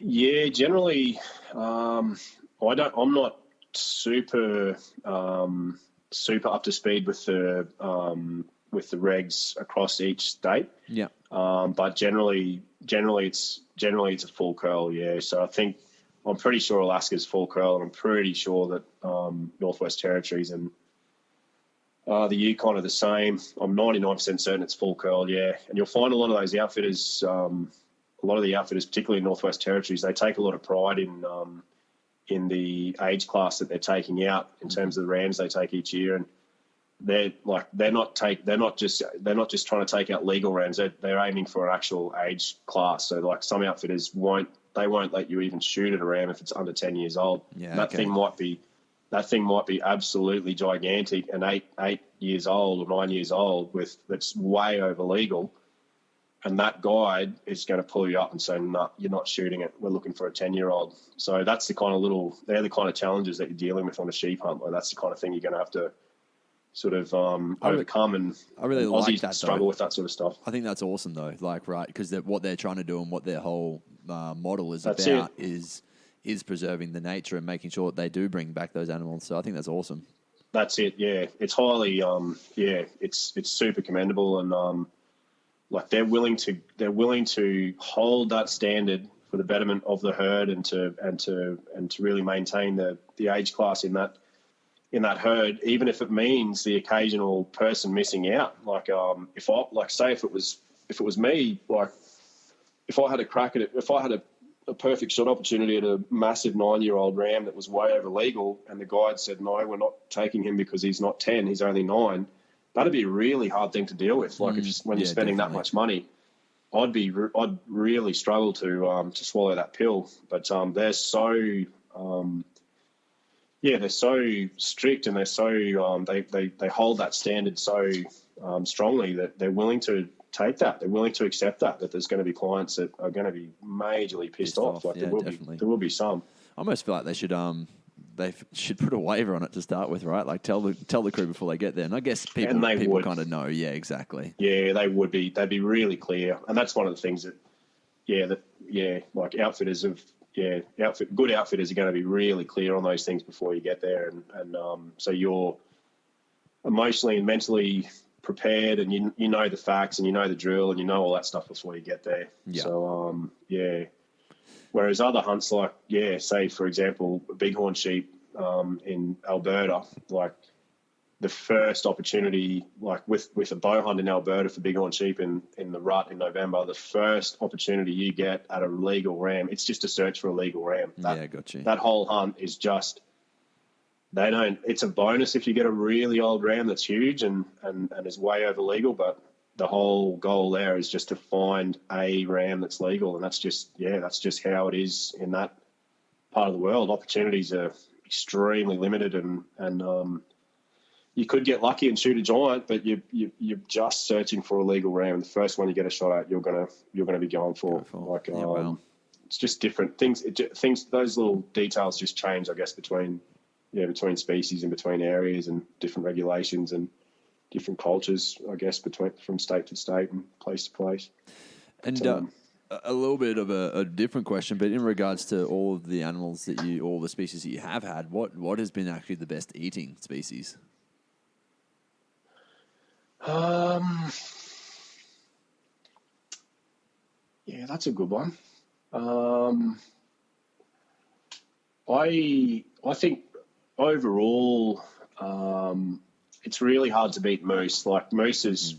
Yeah, generally, I'm not super up to speed with the regs across each state. Yeah. But generally it's a full curl. Yeah. So I'm pretty sure Alaska's full curl, and I'm pretty sure that Northwest Territories and the Yukon are the same. I'm 99% certain it's full curl. Yeah. And you'll find a lot of those outfitters. A lot of the outfitters, particularly in Northwest Territories, they take a lot of pride in the age class that they're taking out in terms of the rams they take each year, and they're not just trying to take out legal rams. They're aiming for an actual age class. So like some outfitters won't let you even shoot at a ram if it's under 10 years old. Yeah, that thing might be absolutely gigantic and 8 years old or 9 years old that's way over legal. And that guide is going to pull you up and say, no, you're not shooting it. We're looking for a 10-year-old. So that's they're the kind of challenges that you're dealing with on a sheep hunt. Like that's the kind of thing you're going to have to sort of overcome. And I really like that. Struggle with that sort of stuff. I think that's awesome though. Like, right, because what they're trying to do and what their whole model is that's about it. is preserving the nature and making sure that they do bring back those animals. So I think that's awesome. That's it. Yeah, it's highly. It's super commendable, and like they're willing to hold that standard for the betterment of the herd and to really maintain the age class in that herd, even if it means the occasional person missing out. Like if it was me, like if I had a crack at it, if I had a perfect shot opportunity at a massive 9-year-old ram that was way over legal, and the guide said, no, we're not taking him because he's not 10, he's only 9. That'd be a really hard thing to deal with. Like when you're spending that much money, I'd really struggle to swallow that pill. But they're so strict, and they're so they hold that standard so strongly that they're willing to take that. They're willing to accept that there's going to be clients that are going to be majorly pissed off. Like yeah, there will be some. I almost feel like they should put a waiver on it to start with, right? Like tell the crew before they get there. And I guess people kind of know. Yeah, exactly. Yeah, they would be. They'd be really clear. And that's one of the things like outfitters good outfitters are going to be really clear on those things before you get there. And so you're emotionally and mentally prepared, and you know the facts, and you know the drill, and you know all that stuff before you get there. Yeah. So, Whereas other hunts, like, say, for example, bighorn sheep in Alberta, like the first opportunity, like with a bow hunt in Alberta for bighorn sheep in the rut in November, the first opportunity you get at a legal ram, it's just a search for a legal ram. Got you. That whole hunt is just, it's a bonus if you get a really old ram that's huge and is way over legal, but the whole goal there is just to find a ram that's legal, and that's just how it is in that part of the world. Opportunities are extremely limited, and you could get lucky and shoot a giant, but you're just searching for a legal ram. The first one you get a shot at, you're gonna be going for. It's just different things. Those little details just change, I guess, between species and between areas and different regulations and different cultures, I guess, from state to state and place to place. And a little bit of a different question, but in regards to all of the animals all the species that you have had, what has been actually the best eating species? That's a good one. I think overall, it's really hard to beat moose. Like moose is,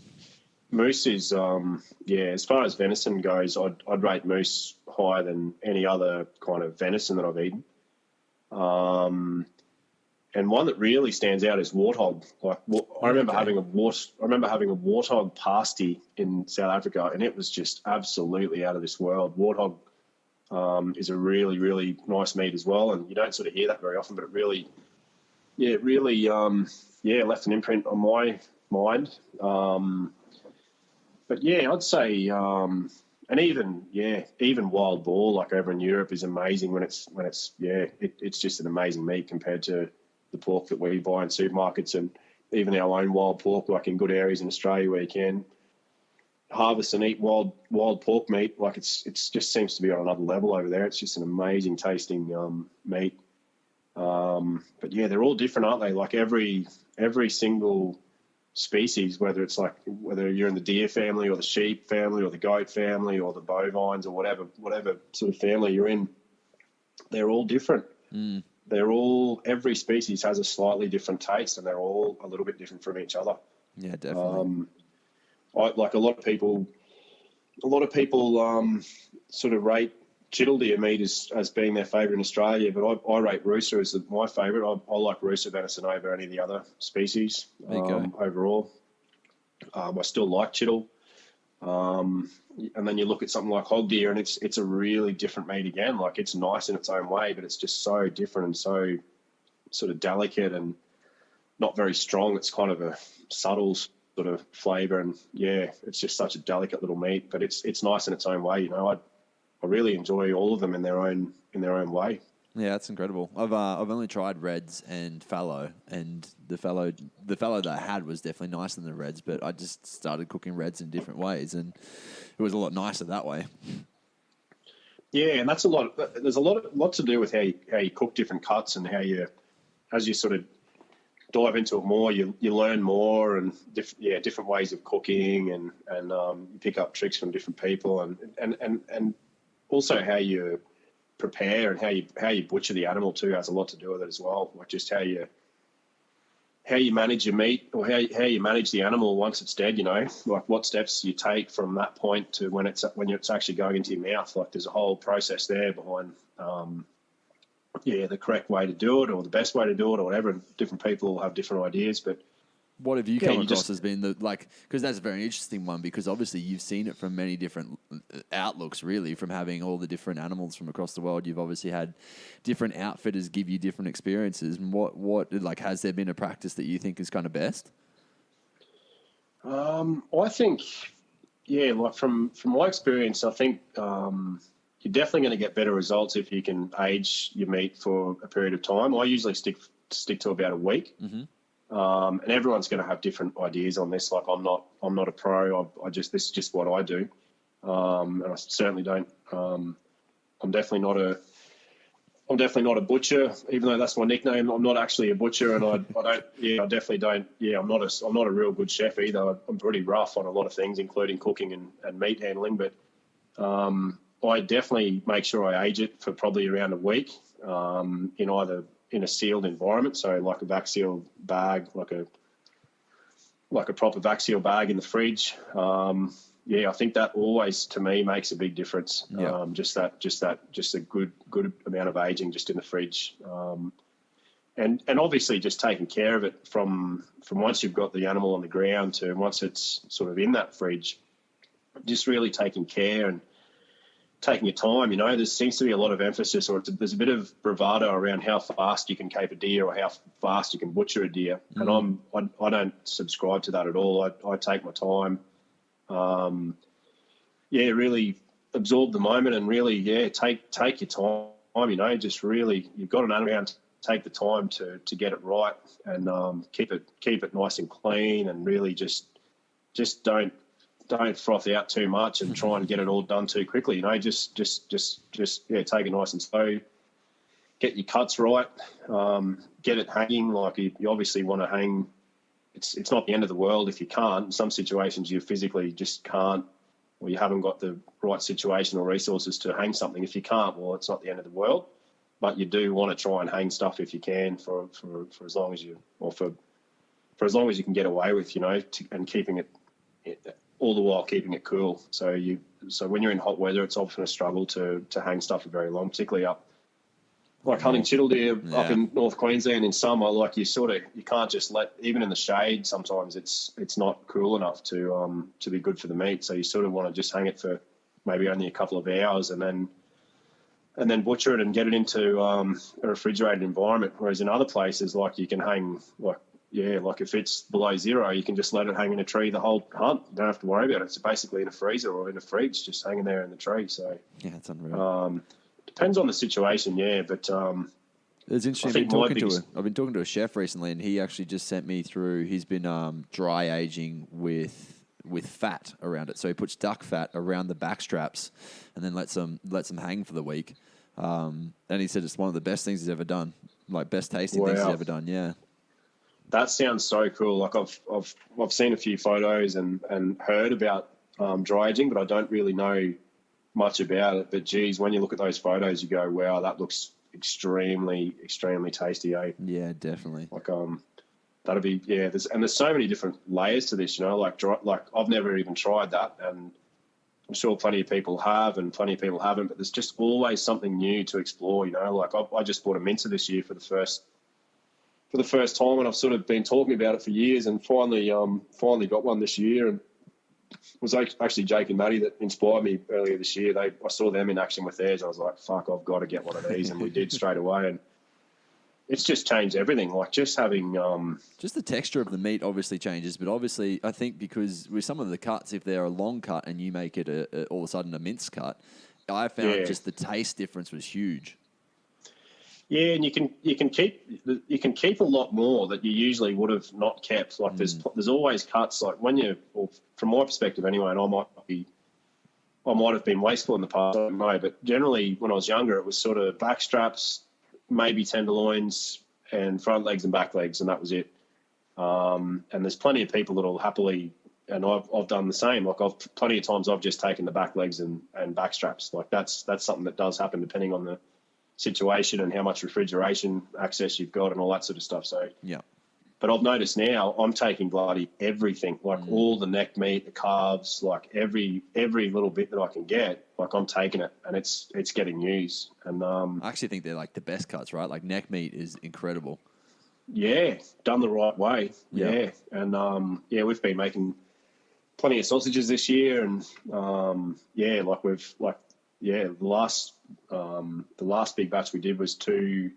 as far as venison goes, I'd rate moose higher than any other kind of venison that I've eaten. And one that really stands out is warthog. Like I remember having a warthog pasty in South Africa, and it was just absolutely out of this world. Warthog is a really, really nice meat as well. And you don't sort of hear that very often, but it really, left an imprint on my mind. But yeah, I'd say, and even wild boar, like over in Europe, is amazing it's just an amazing meat compared to the pork that we buy in supermarkets, and even our own wild pork, like in good areas in Australia where you can harvest and eat wild pork meat. Like it's just seems to be on another level over there. It's just an amazing tasting meat. But yeah, they're all different, aren't they? Like every single species, whether you're in the deer family or the sheep family or the goat family or the bovines or whatever sort of family you're in, they're all different. Every species has a slightly different taste, and they're all a little bit different from each other. Yeah, definitely. Like a lot of people sort of rate chittle deer meat as being their favourite in Australia, but I rate rooster as my favourite. I like rooster venison over any of the other species overall. I still like chittle. And then you look at something like hog deer, and it's a really different meat again. Like it's nice in its own way, but it's just so different and so sort of delicate and not very strong. It's kind of a subtle sort of flavour, and yeah, it's just such a delicate little meat, but it's nice in its own way. You know, I really enjoy all of them in their own way. Yeah, that's incredible. I've only tried reds and fallow, and the fallow that I had was definitely nicer than the reds, but I just started cooking reds in different ways, and it was a lot nicer that way. Yeah, and that's there's a lot to do with how you cook different cuts, and as you sort of dive into it more, you learn more, and different ways of cooking, and you pick up tricks from different people, and also how you prepare and how you butcher the animal too has a lot to do with it as well. Like just how you manage your meat, or how you manage the animal once it's dead. You know, like what steps you take from that point to when it's actually going into your mouth. Like there's a whole process there behind the correct way to do it, or the best way to do it, or whatever. Different people have different ideas, but what have you come across as being because that's a very interesting one, because obviously you've seen it from many different outlooks, really, from having all the different animals from across the world. You've obviously had different outfitters give you different experiences. And what has there been a practice that you think is kind of best? I think, like from my experience, I think you're definitely going to get better results if you can age your meat for a period of time. I usually stick to about a week. Mm-hmm. And everyone's going to have different ideas on this. Like I'm not a pro. This is just what I do. And I certainly don't. I'm definitely not a butcher, even though that's my nickname. I'm not actually a butcher, and I don't. Yeah, I definitely don't. Yeah, I'm not a real good chef either. I'm pretty rough on a lot of things, including cooking and meat handling. But I definitely make sure I age it for probably around a week in a sealed environment, so like a vac seal bag, like a proper vac seal bag in the fridge. I think that always to me makes a big difference. Yeah. Just a good amount of aging just in the fridge, and obviously just taking care of it from once you've got the animal on the ground to once it's sort of in that fridge, just really taking care and taking your time. You know, there seems to be a lot of emphasis, or there's a bit of bravado around how fast you can cape a deer or how fast you can butcher a deer. And I don't subscribe to that at all. I take my time. Really absorb the moment and really, take your time. You know, just really, you've got an animal around, take the time to get it right, and keep it nice and clean, and really just don't froth out too much and try and get it all done too quickly. You know, just take it nice and slow. Get your cuts right. Get it hanging. Like you obviously want to hang. It's not the end of the world if you can't. In some situations you physically just can't, or you haven't got the right situation or resources to hang something. If you can't, well, it's not the end of the world. But you do want to try and hang stuff if you can for as long as you, or for as long as you can get away with, you know, and keeping it all the while keeping it cool. So when you're in hot weather, it's often a struggle to hang stuff for very long, particularly up like hunting chittle deer up in North Queensland in summer. Like you can't just even in the shade. Sometimes it's not cool enough to be good for the meat. So you sort of want to just hang it for maybe only a couple of hours, and then and then butcher it and get it into a refrigerated environment. Whereas in other places, like you can hang, like if it's below zero, you can just let it hang in a tree the whole hunt. You don't have to worry about it. It's basically in a freezer or in a fridge, just hanging there in the tree. So yeah, it's unreal. Depends on the situation, yeah. But it's interesting. I've been talking to a chef recently, and he actually just sent me through. He's been dry aging with fat around it. So he puts duck fat around the back straps, and then lets them hang for the week. And he said it's one of the best things he's ever done, like best tasting things he's ever done. Yeah, that sounds so cool. Like I've seen a few photos and heard about dry aging, but I don't really know much about it. But geez, when you look at those photos, you go, wow, that looks extremely, extremely tasty, eh? Yeah, definitely. Like that'll be there's so many different layers to this, you know. Like I've never even tried that, and I'm sure plenty of people have, and plenty of people haven't. But there's just always something new to explore, you know. Like I just bought a mincer this year for the first time, and I've sort of been talking about it for years, and finally got one this year. And it was actually Jake and Matty that inspired me earlier this year. I saw them in action with theirs. I was like, fuck, I've got to get one of these, and we did straight away. And it's just changed everything. Like just having just the texture of the meat obviously changes, but obviously I think because with some of the cuts, if they're a long cut and you make it all of a sudden a mince cut, I found just the taste difference was huge. Yeah, and you can keep a lot more that you usually would have not kept. Like there's always cuts. Like from my perspective anyway, and I might have been wasteful in the past, I don't know, but generally when I was younger, it was sort of back straps, maybe tenderloins, and front legs and back legs, and that was it. And there's plenty of people that'll happily, and I've done the same. Like plenty of times I've just taken the back legs and back straps. Like that's something that does happen depending on the situation and how much refrigeration access you've got and all that sort of stuff. So yeah. But I've noticed now I'm taking bloody everything, like all the neck meat, the calves, like every little bit that I can get, like I'm taking it, and it's getting used. And I actually think they're like the best cuts, right? Like neck meat is incredible. Yeah, done the right way. Yeah, and we've been making plenty of sausages this year, and the last big batch we did was 2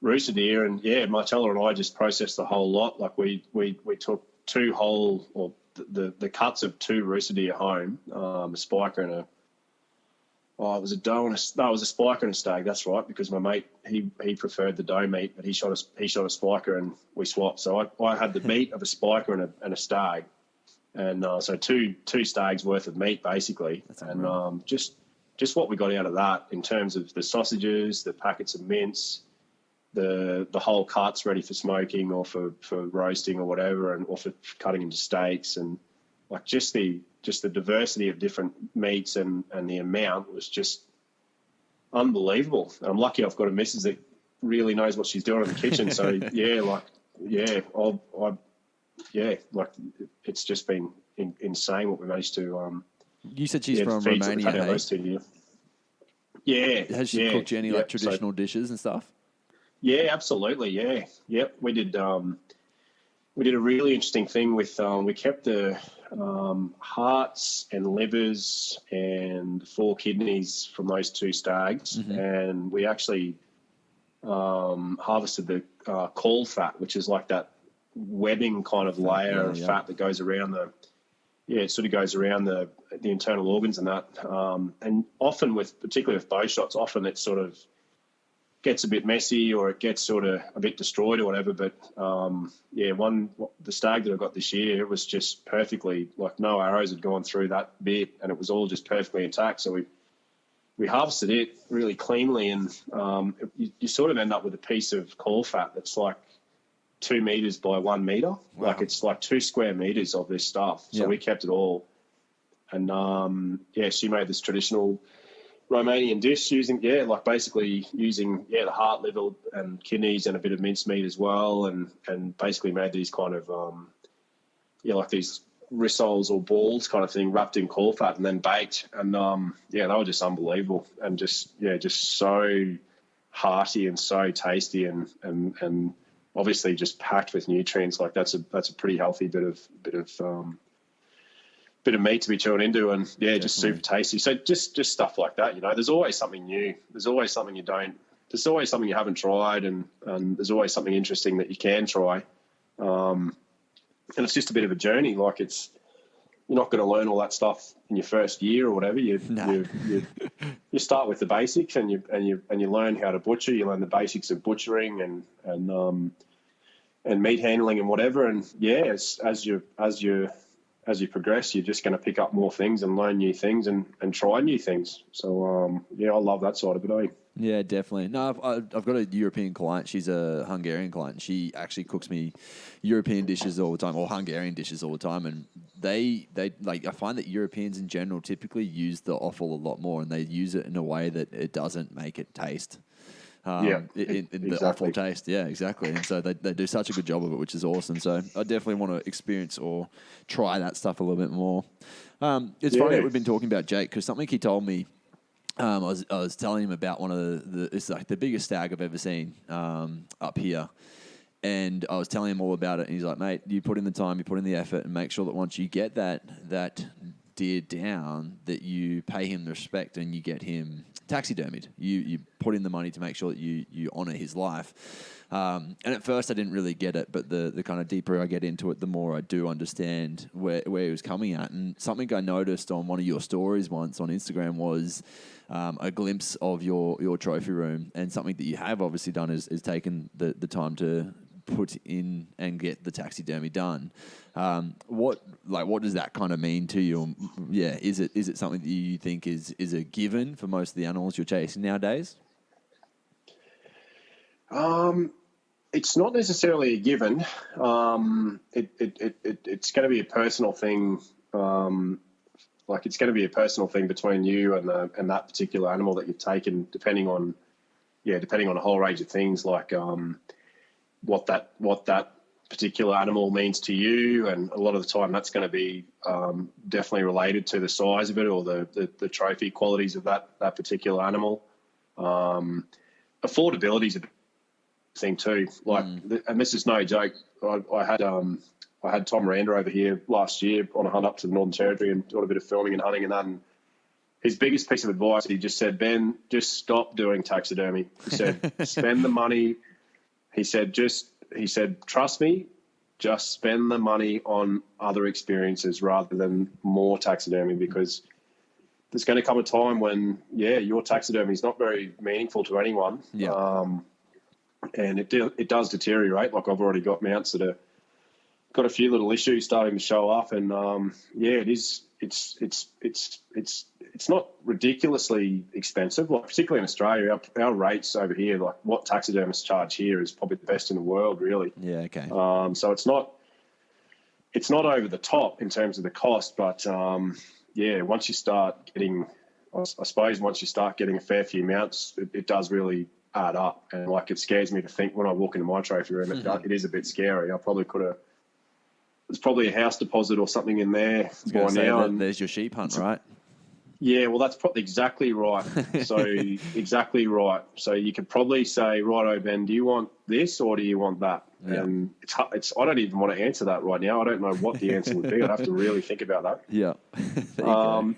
rooster deer, and Marcella and I just processed the whole lot. Like we took 2 whole, or the cuts of 2 rooster deer home, a spiker and it was a doe and it was a spiker and a stag. That's right, because my mate he preferred the doe meat, but he shot a spiker and we swapped. So I had the meat of a spiker and a stag, and so two stags worth of meat basically. That's and just what we got out of that in terms of the sausages, the packets of mince, the whole cuts ready for smoking or for roasting or whatever, and or for cutting into steaks, and like just the diversity of different meats and the amount was just unbelievable. And I'm lucky I've got a missus that really knows what she's doing in the kitchen. So it's just been insane what we managed to. You said she's from Romania, hey? Yeah. Has she cooked you any like traditional dishes and stuff? Yeah, absolutely. Yeah. Yep. We did a really interesting thing with, we kept the hearts and livers and 4 kidneys from those 2 stags. Mm-hmm. And we actually harvested the caul fat, which is like that webbing kind of layer of fat that goes around it sort of goes around the internal organs and that. And often particularly with bow shots, often it sort of gets a bit messy or it gets sort of a bit destroyed or whatever. But the stag that I got this year, it was just perfectly, like no arrows had gone through that bit, and it was all just perfectly intact. So we harvested it really cleanly, and you sort of end up with a piece of caul fat that's like 2 meters by 1 meter. Wow. Like it's like 2 square meters of this stuff. So we kept it all. And she made this traditional Romanian dish using the heart, liver and kidneys and a bit of mincemeat as well. And basically made these kind of, like these rissoles or balls kind of thing wrapped in caul fat and then baked. And they were just unbelievable and just so hearty and so tasty and obviously just packed with nutrients. Like that's a pretty healthy bit of bit of meat to be chewing into, and Definitely. just super tasty. So just stuff like that, you know. There's always something new. There's always something you don't. There's always something you haven't tried, and there's always something interesting that you can try. And it's just a bit of a journey. Like you're not going to learn all that stuff in your first year or whatever. You start with the basics, and you learn how to butcher. You learn the basics of butchering and meat handling and whatever. And as you progress, you're just going to pick up more things and learn new things and try new things. So I love that side of it. Yeah, definitely. No, I've got a European client. She's a Hungarian client. She actually cooks me European dishes all the time, or Hungarian dishes all the time. And they like, I find that Europeans in general typically use the offal a lot more, and they use it in a way that it doesn't make it taste. In the offal taste. Yeah, exactly. And so they do such a good job of it, which is awesome. So I definitely want to experience or try that stuff a little bit more. It's funny that we've been talking about Jake, because something he told me, I was telling him about one of it's like the biggest stag I've ever seen up here. And I was telling him all about it. And he's like, mate, you put in the time, you put in the effort, and make sure that once you get that deer down, that you pay him the respect and you get him taxidermied. You put in the money to make sure that you honour his life. And at first I didn't really get it, but the kind of deeper I get into it, the more I do understand where he was coming at. And something I noticed on one of your stories once on Instagram was a glimpse of your trophy room, and something that you have obviously done is taken the time to put in and get the taxidermy done. What does that kind of mean to you? Yeah, is it something that you think is a given for most of the animals you're chasing nowadays? It's not necessarily a given. It's going to be a personal thing. It's going to be a personal thing between you and that particular animal that you've taken, depending on a whole range of things, like what that particular animal means to you, and a lot of the time that's going to be definitely related to the size of it or the trophy qualities of that particular animal. Affordability is a thing too. And this is no joke. I had Tom Randa over here last year on a hunt up to the Northern Territory and doing a bit of filming and hunting and that. And his biggest piece of advice, he just said, Ben, just stop doing taxidermy. He said, spend the money. He said, trust me, just spend the money on other experiences rather than more taxidermy, because there's going to come a time when, your taxidermy is not very meaningful to anyone. Yeah. And it does deteriorate. Like, I've already got mounts that are got a few little issues starting to show up, and it is. It's not ridiculously expensive. Like, particularly in Australia, our rates over here, like what taxidermists charge here, is probably the best in the world, really. Yeah. Okay. So it's not over the top in terms of the cost, but once you start getting, I suppose once you start getting a fair few mounts, it does really add up. And like, it scares me to think when I walk into my trophy room, it is a bit scary. I probably could have. There's probably a house deposit or something in there by now. There's your sheep hunt, right? Yeah, well, that's probably exactly right. So exactly right. So you could probably say, righto, Ben, do you want this or do you want that? Yeah. And it's I don't even want to answer that right now. I don't know what the answer would be. I'd have to really think about that. Yeah.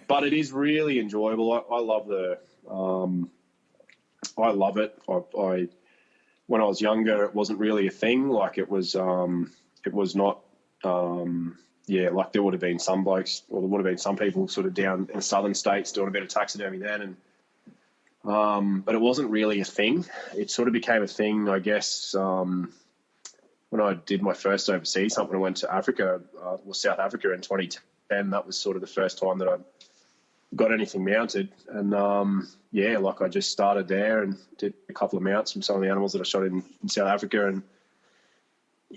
But it is really enjoyable. I love it. I when I was younger, it wasn't really a thing. Like, it was not. Like, there would have been some blokes, or there would have been some people sort of down in the southern states doing a bit of taxidermy then, and but it wasn't really a thing. It sort of became a thing, I guess, when I did my first overseas hunt. When I went to Africa, South Africa in 2010. That was sort of the first time that I got anything mounted, and I just started there and did a couple of mounts from some of the animals that I shot in South Africa. And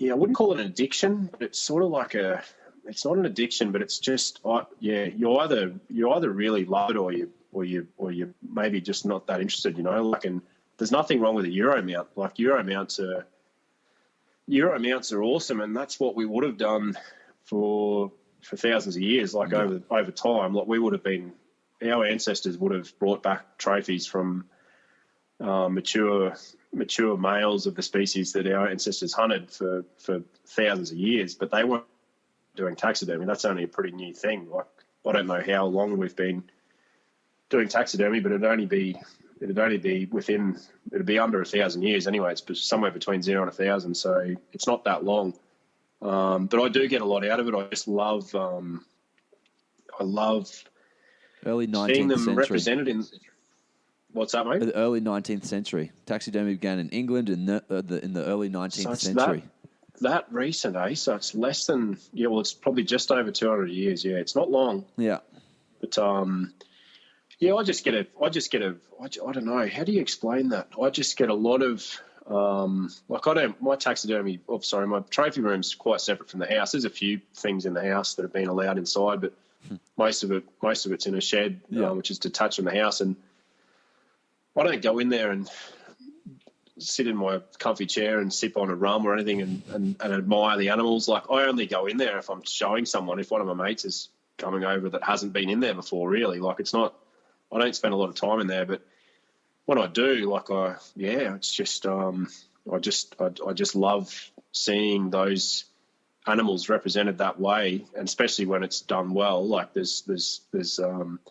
I wouldn't call it an addiction, but it's sort of like it's not an addiction, but it's just, you either really love it or you maybe just not that interested, and there's nothing wrong with a Euro mount. Like, Euro mounts are awesome. And that's what we would have done for thousands of years. Like, over time, like, our ancestors would have brought back trophies from mature males of the species that our ancestors hunted for thousands of years, but they weren't doing taxidermy. That's only a pretty new thing. Like, I don't know how long we've been doing taxidermy, but it'd be under 1,000 years anyway. It's somewhere between 0 and 1,000, so it's not that long. But I do get a lot out of it. I just love early 19th seeing them century. represented in. What's that, mate? The early 19th century. Taxidermy began in England in the early 19th century. That recent, eh? So it's less than, it's probably just over 200 years. Yeah, it's not long. Yeah. But, I don't know. How do you explain that? I just get a lot of, my trophy room's quite separate from the house. There's a few things in the house that have been allowed inside, but most of it's in a shed, which is detached from the house. And I don't go in there and sit in my comfy chair and sip on a rum or anything and admire the animals. Like, I only go in there if I'm showing someone, if one of my mates is coming over that hasn't been in there before, really. Like, it's not, I don't spend a lot of time in there, but when I do, it's just, I just love seeing those animals represented that way, and especially when it's done well. Like, there's different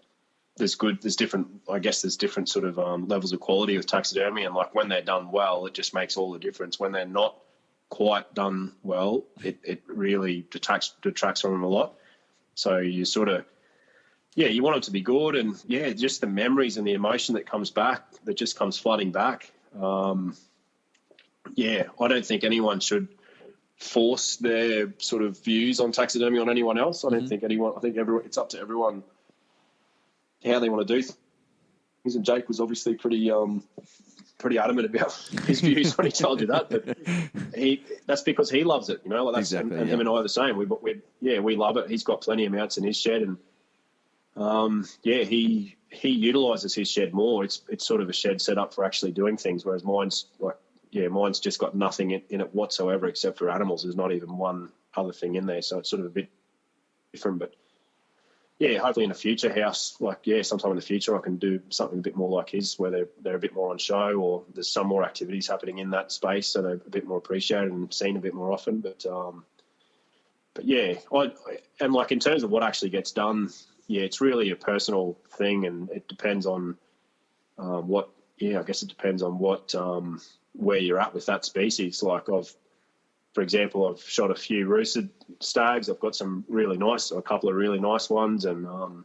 sort of levels of quality with taxidermy, and like when they're done well, it just makes all the difference. When they're not quite done well, it really detracts from them a lot. So you sort of, you want them to be good, and just the memories and the emotion that comes back, that just comes flooding back. I don't think anyone should force their sort of views on taxidermy on anyone else. I think it's up to everyone how they want to do things. And Jake was obviously pretty adamant about his views when he told you that, but that's because he loves it, exactly, and him and I are the same. We love it. He's got plenty of mounts in his shed, and he utilises his shed more. It's sort of a shed set up for actually doing things, whereas mine's just got nothing in it whatsoever except for animals. There's not even one other thing in there, so it's sort of a bit different. But hopefully in a future house, sometime in the future, I can do something a bit more like his, where they're a bit more on show, or there's some more activities happening in that space, so they're a bit more appreciated and seen a bit more often. But in terms of what actually gets done, it's really a personal thing, and it depends on what where you're at with that species. Like, for example, I've shot a few roosted stags. I've got a couple of really nice ones. And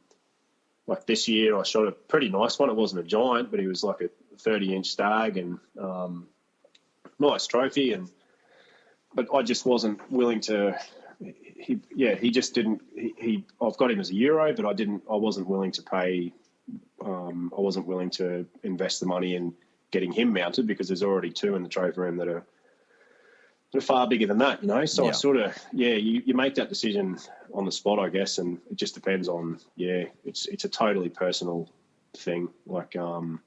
like this year I shot a pretty nice one. It wasn't a giant, but he was like a 30-inch stag, and nice trophy. But I just wasn't willing to, I've got him as a Euro, but I wasn't willing to pay, I wasn't willing to invest the money in getting him mounted, because there's already two in the trophy room that are far bigger than that, So I sort of, you make that decision on the spot, I guess, and it just depends on, it's a totally personal thing. Like, and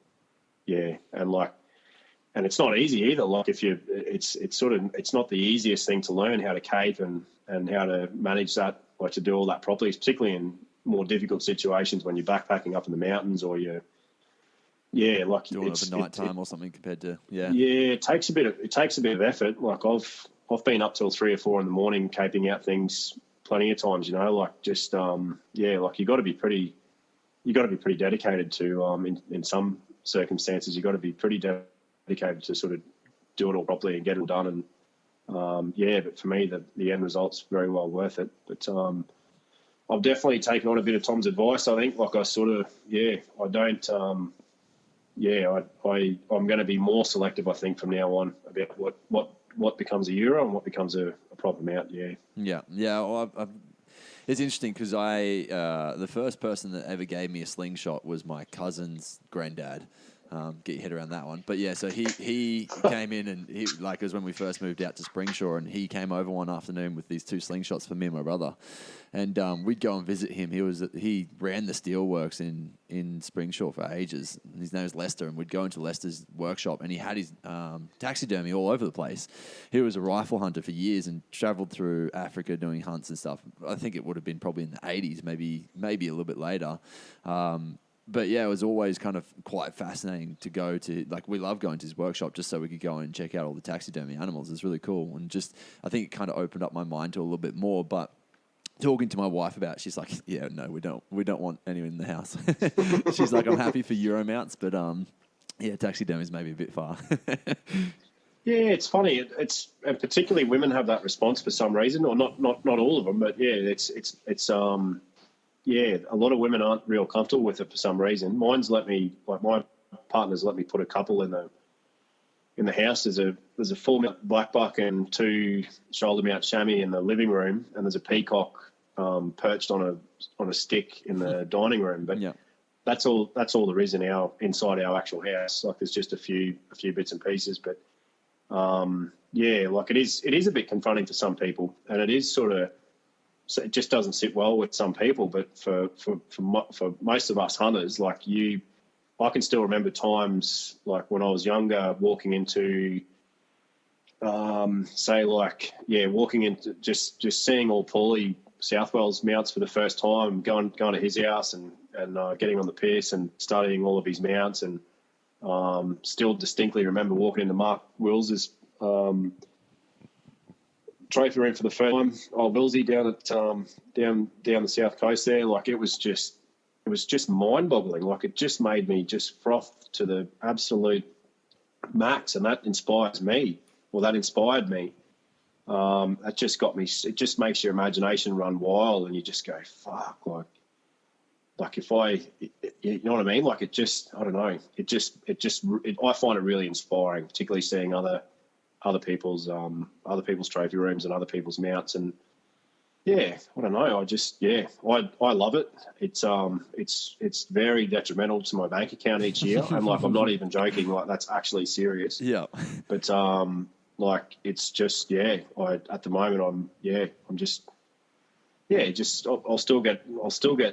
it's not easy either. Like, it's not the easiest thing to learn how to cape and how to manage that, like to do all that properly, particularly in more difficult situations when you're backpacking up in the mountains, or you're, doing it over night time or something compared to it takes a bit of effort. Like, I've been up till 3 or 4 in the morning caping out things plenty of times. Like, just like you got to be pretty dedicated to in some circumstances you got to be pretty dedicated to sort of do it all properly and get it all done. And but for me the end result's very well worth it. But I've definitely taken on a bit of Tom's advice. I think, like, I sort of I don't. I'm going to be more selective, I think, from now on about what becomes a Euro and what becomes a proper mount. Well, it's interesting because the first person that ever gave me a slingshot was my cousin's granddad. Get your head around that one. But so he came in, and it was when we first moved out to Springshore, and he came over one afternoon with these 2 slingshots for me and my brother. And we'd go and visit him. He ran the steelworks in Springshore for ages. His name was Lester, and we'd go into Lester's workshop, and he had his taxidermy all over the place. He was a rifle hunter for years and travelled through Africa doing hunts and stuff. I think it would have been probably in the 80s, maybe a little bit later. But it was always kind of quite fascinating to go to. Like, we love going to his workshop just so we could go and check out all the taxidermy animals. It's really cool, and just I think it kind of opened up my mind to a little bit more. But talking to my wife about it. She's like, yeah, no, we don't want anyone in the house. She's like, I'm happy for Euro mounts, but taxidermy is maybe a bit far. Yeah, it's funny. And particularly women have that response for some reason, or not all of them, but yeah, it's a lot of women aren't real comfortable with it for some reason. My partner's let me put a couple in the house. There's a full mount black buck and 2 shoulder mount chamois in the living room, and there's a peacock perched on a stick in the dining room. But that's all there is inside our actual house. Like, there's just a few bits and pieces, but like it is a bit confronting for some people, and it is sort of, so it just doesn't sit well with some people. But for most of us hunters, like I can still remember times like when I was younger, walking into, walking into just seeing all Paulie South Wales mounts for the first time, going to his house and getting on the piss and studying all of his mounts, and still distinctly remember walking into Mark Wills's trophy room for the first time. Old Willsy down at down the south coast there. Like, it was just mind-boggling. Like, it just made me just froth to the absolute max, and that inspired me. That just got me. It just makes your imagination run wild, and you just go, fuck, like if you know what I mean? Like, it just, I don't know. I find it really inspiring, particularly seeing other people's trophy rooms and other people's mounts. And yeah, I don't know. I love it. It's very detrimental to my bank account each year. And like, I'm not even joking. Like, that's actually serious. Yeah. But like, it's just, at the moment I'll still get,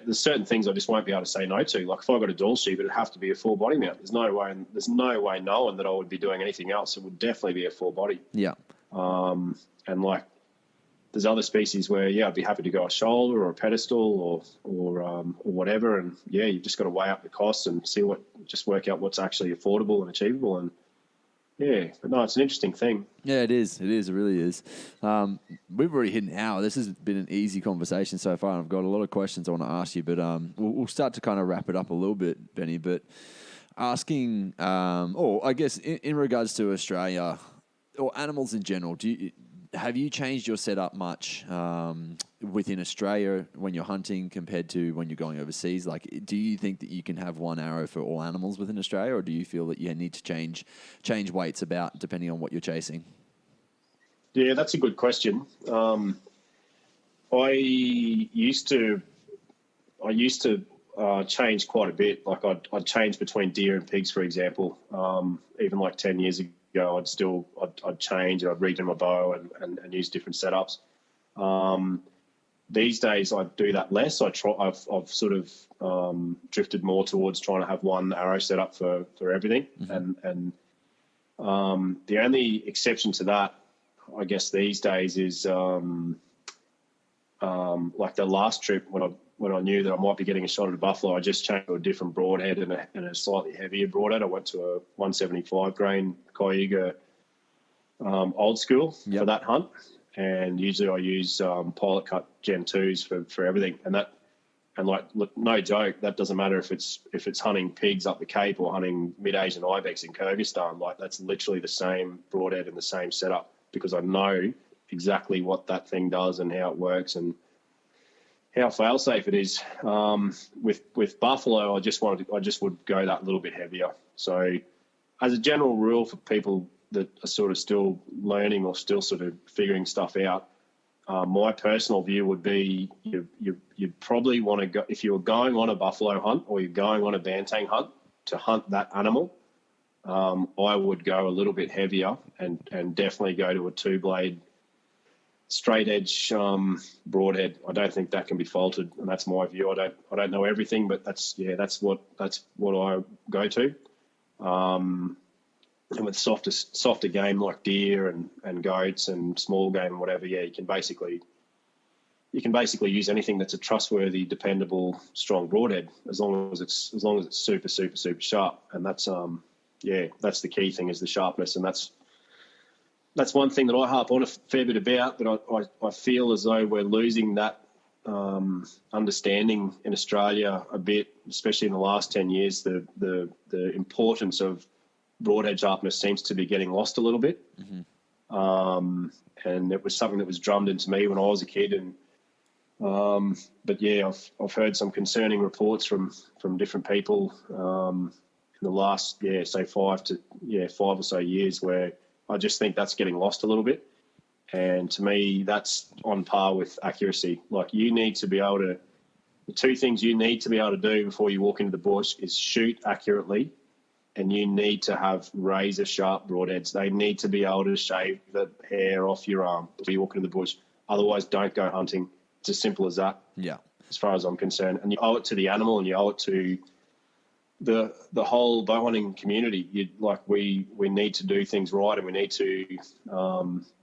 there's certain things I just won't be able to say no to. Like, if I got a dual sheep, it'd have to be a full body mount. There's no way knowing that I would be doing anything else. It would definitely be a full body. Yeah. And like, there's other species where, I'd be happy to go a shoulder or a pedestal or whatever. And you've just got to weigh up the costs and work out what's actually affordable and achievable. And but no, it's an interesting thing. Yeah, it is. It really is. We've already hit an hour. This has been an easy conversation so far. I've got a lot of questions I want to ask you, but we'll start to kind of wrap it up a little bit, Benny. But asking, or I guess in regards to Australia or animals in general, have you changed your setup much within Australia when you're hunting compared to when you're going overseas? Like, do you think that you can have one arrow for all animals within Australia, or do you feel that you need to change weights about depending on what you're chasing? Yeah, that's a good question. I used to change quite a bit. Like, I'd change between deer and pigs, for example. Even like 10 years ago, I'd change, and I'd redo my bow and use different setups. These days I do that less. I've sort of drifted more towards trying to have one arrow setup for everything. Mm-hmm. And the only exception to that, I guess, these days is like the last trip when I knew that I might be getting a shot at a buffalo, I just changed to a different broadhead and a slightly heavier broadhead. I went to a 175 grain Cayuga old school for that hunt, and usually I use pilot cut Gen 2s for everything. And like, look, no joke, that doesn't matter if it's hunting pigs up the Cape or hunting mid-Asian ibex in Kyrgyzstan. Like, that's literally the same broadhead and the same setup, because I know exactly what that thing does and how it works and how fail-safe it is. With buffalo, I just would go that little bit heavier. So, as a general rule for people that are sort of still learning or still sort of figuring stuff out, my personal view would be you probably want to go, if you're going on a buffalo hunt or you're going on a bantang hunt to hunt that animal, I would go a little bit heavier and definitely go to a 2-blade straight edge broadhead. I don't think that can be faulted, and that's my view. I don't know everything, but that's what I go to. And with softer game like deer and goats and small game and whatever, you can basically use anything that's a trustworthy, dependable, strong broadhead, as long as it's super, super, super sharp. And that's that's the key thing, is the sharpness. And that's one thing that I harp on a fair bit about, but I feel as though we're losing that understanding in Australia a bit, especially in the last 10 years, the importance of broadhead sharpness seems to be getting lost a little bit. And it was something that was drummed into me when I was a kid. And but yeah, I've heard some concerning reports from different people in the last say 5 or so years, where I just think that's getting lost a little bit. And to me, that's on par with accuracy. Like, you need to be able to, the two things you need to be able to do before you walk into the bush is shoot accurately, and you need to have razor sharp broadheads. They need to be able to shave the hair off your arm before you walk into the bush. Otherwise, don't go hunting. It's as simple as that. Yeah. As far as I'm concerned. And you owe it to the animal, and you owe it to the whole bow hunting community. We need to do things right, and we need to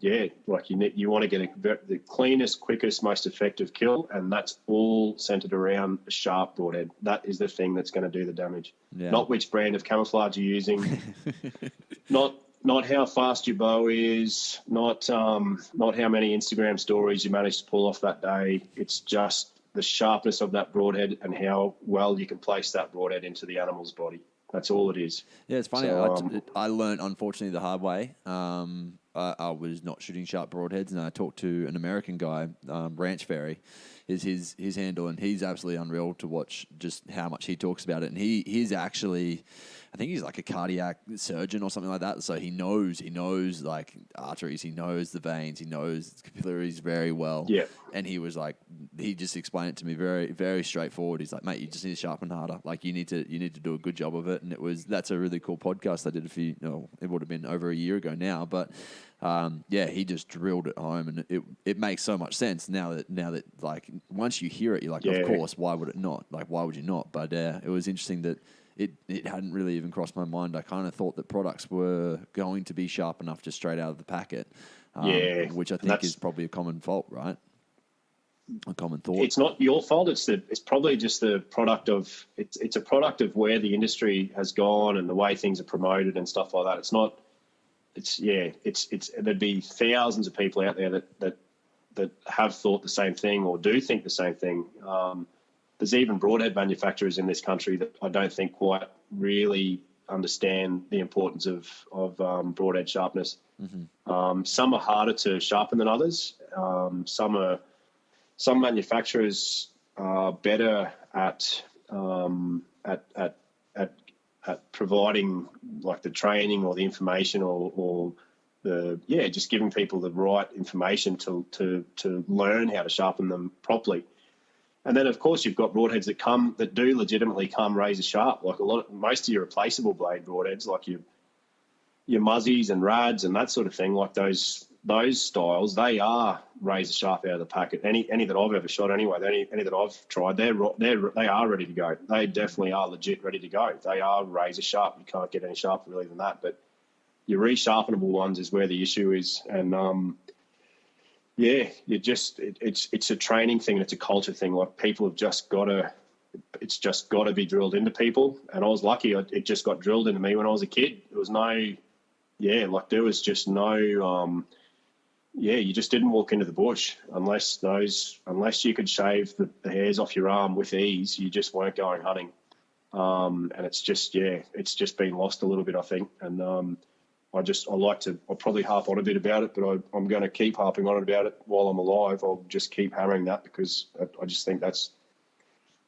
you want to get the cleanest, quickest, most effective kill, and that's all centered around a sharp broadhead. That is the thing that's going to do the damage. Yeah. Not which brand of camouflage you're using, not how fast your bow is, not how many Instagram stories you managed to pull off that day. It's just the sharpness of that broadhead and how well you can place that broadhead into the animal's body. That's all it is. Yeah, it's funny. So, I learned, unfortunately, the hard way. I was not shooting sharp broadheads, and I talked to an American guy, Ranch Fairy is his handle, and he's absolutely unreal to watch just how much he talks about it. And he's actually, I think he's like a cardiac surgeon or something like that. So he knows like arteries, he knows the veins, he knows capillaries very well. Yeah. And he was like, he just explained it to me very, very straightforward. He's like, mate, you just need to sharpen harder. Like, you need to do a good job of it. And that's a really cool podcast I did it would have been over a year ago now, but he just drilled it home, and it makes so much sense now that like once you hear it, you're like, of course, why would it not? Like, why would you not? But it was interesting that it hadn't really even crossed my mind. I kind of thought that products were going to be sharp enough just straight out of the packet, which I think is probably a common fault, right? A common thought. It's not your fault. It's probably just the product of it's a product of where the industry has gone and the way things are promoted and stuff like that. It's not. There'd be thousands of people out there that have thought the same thing or do think the same thing. There's even broadhead manufacturers in this country that I don't think quite really understand the importance of broadhead sharpness. Mm-hmm. Some are harder to sharpen than others. Some manufacturers are better at providing like the training or the information or just giving people the right information to learn how to sharpen them properly. And then of course you've got broadheads that do legitimately come razor sharp, like most of your replaceable blade broadheads, like your muzzies and rads and that sort of thing, like those styles, they are razor sharp out of the packet. Any that I've ever shot anyway, any that I've tried, they are ready to go. They definitely are legit ready to go. They are razor sharp. You can't get any sharper really than that. But your resharpenable ones is where the issue is. And it's a training thing and it's a culture thing. Like, people have just got to. It's just got to be drilled into people. And I was lucky; it just got drilled into me when I was a kid. There was there was just no. You just didn't walk into the bush unless you could shave the hairs off your arm with ease. You just weren't going hunting, and it's just been lost a little bit, I think. And I'll probably harp on a bit about it, but I'm going to keep harping on about it while I'm alive. I'll just keep hammering that because I just think that's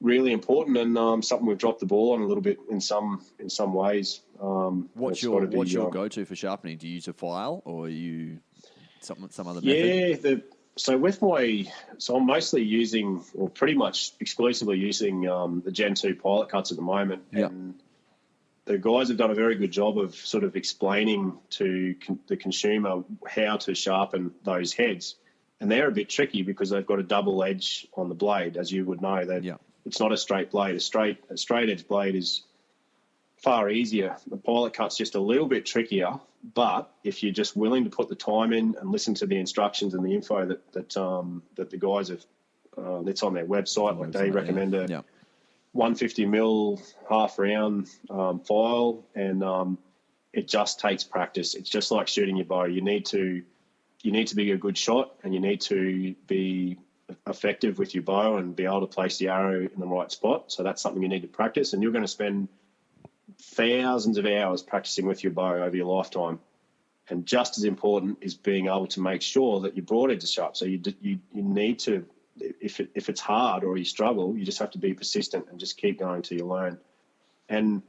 really important and something we've dropped the ball on a little bit in some ways. What's your go-to for sharpening? Do you use a file or are you some other method? I'm mostly using, or pretty much exclusively using, the Gen 2 pilot cuts at the moment. Yep. And the guys have done a very good job of sort of explaining to the consumer how to sharpen those heads. And they're a bit tricky because they've got a double edge on the blade, as you would know. It's not a straight blade. A straight edge blade is far easier. The pilot cut's just a little bit trickier, but if you're just willing to put the time in and listen to the instructions and the info that the guys have, that's on their website, they recommend a 150 mil half round file, and it just takes practice. It's just like shooting your bow. You need to be a good shot, and you need to be effective with your bow and be able to place the arrow in the right spot. So that's something you need to practice, and you're going to spend thousands of hours practicing with your bow over your lifetime. And just as important is being able to make sure that your broadheads are sharp. So you need to, if it's hard or you struggle, you just have to be persistent and just keep going till you learn. And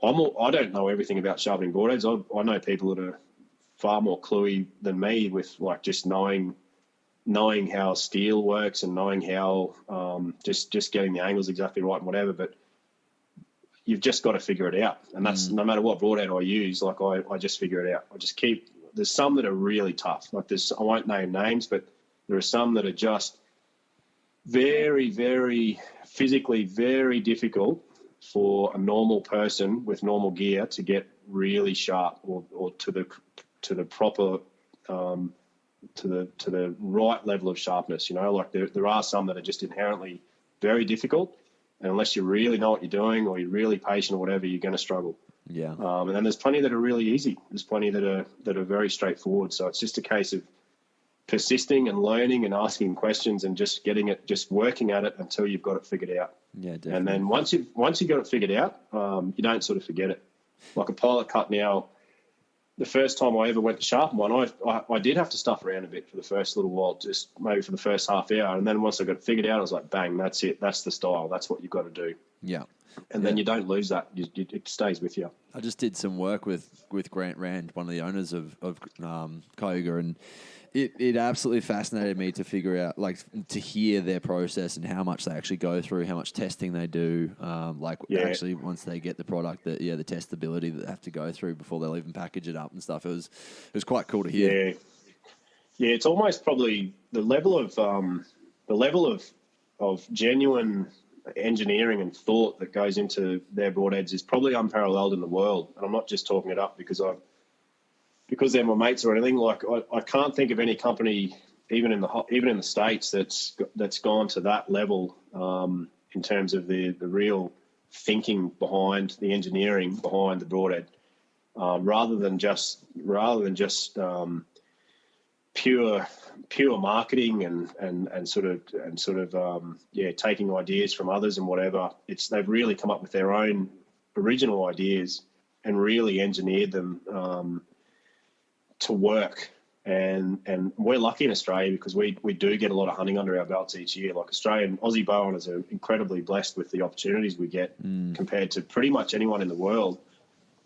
I don't know everything about sharpening broadheads. I know people that are far more cluey than me with like just knowing how steel works and knowing how just getting the angles exactly right and whatever. But you've just got to figure it out. And that's no matter what broadhead I use, like I just figure it out. There's some that are really tough. Like I won't name names, but there are some that are just very, very physically very difficult for a normal person with normal gear to get really sharp or to the proper to the right level of sharpness. Like there are some that are just inherently very difficult, and unless you really know what you're doing or you're really patient or whatever, you're going to struggle. Yeah. And then there's plenty that are really easy. There's plenty that are very straightforward. So it's just a case of persisting and learning and asking questions and just working at it until you've got it figured out. Yeah, definitely. And then once you've got it figured out, you don't sort of forget it. Like a pilot cut now, the first time I ever went to sharpen one, I did have to stuff around a bit for the first little while, just maybe for the first half hour. And then once I got it figured out, I was like, bang, that's it. That's the style. That's what you've got to do. Yeah. And then you don't lose that. It stays with you. I just did some work with Grant Rand, one of the owners of Cayuga, and it absolutely fascinated me to figure out, like, to hear their process and how much they actually go through, how much testing they do, actually once they get the product, the testability that they have to go through before they'll even package it up and stuff. It was quite cool to hear. Yeah, it's almost probably the level of genuine engineering and thought that goes into their broadheads is probably unparalleled in the world. And I'm not just talking it up because they're my mates or anything. Like I can't think of any company, even in the States, that's gone to that level in terms of the real thinking behind the engineering behind the broadhead, rather than just pure marketing and sort of taking ideas from others and whatever. They've really come up with their own original ideas and really engineered them to work. And we're lucky in Australia because we do get a lot of hunting under our belts each year. Like Aussie bowhunters are incredibly blessed with the opportunities we get compared to pretty much anyone in the world.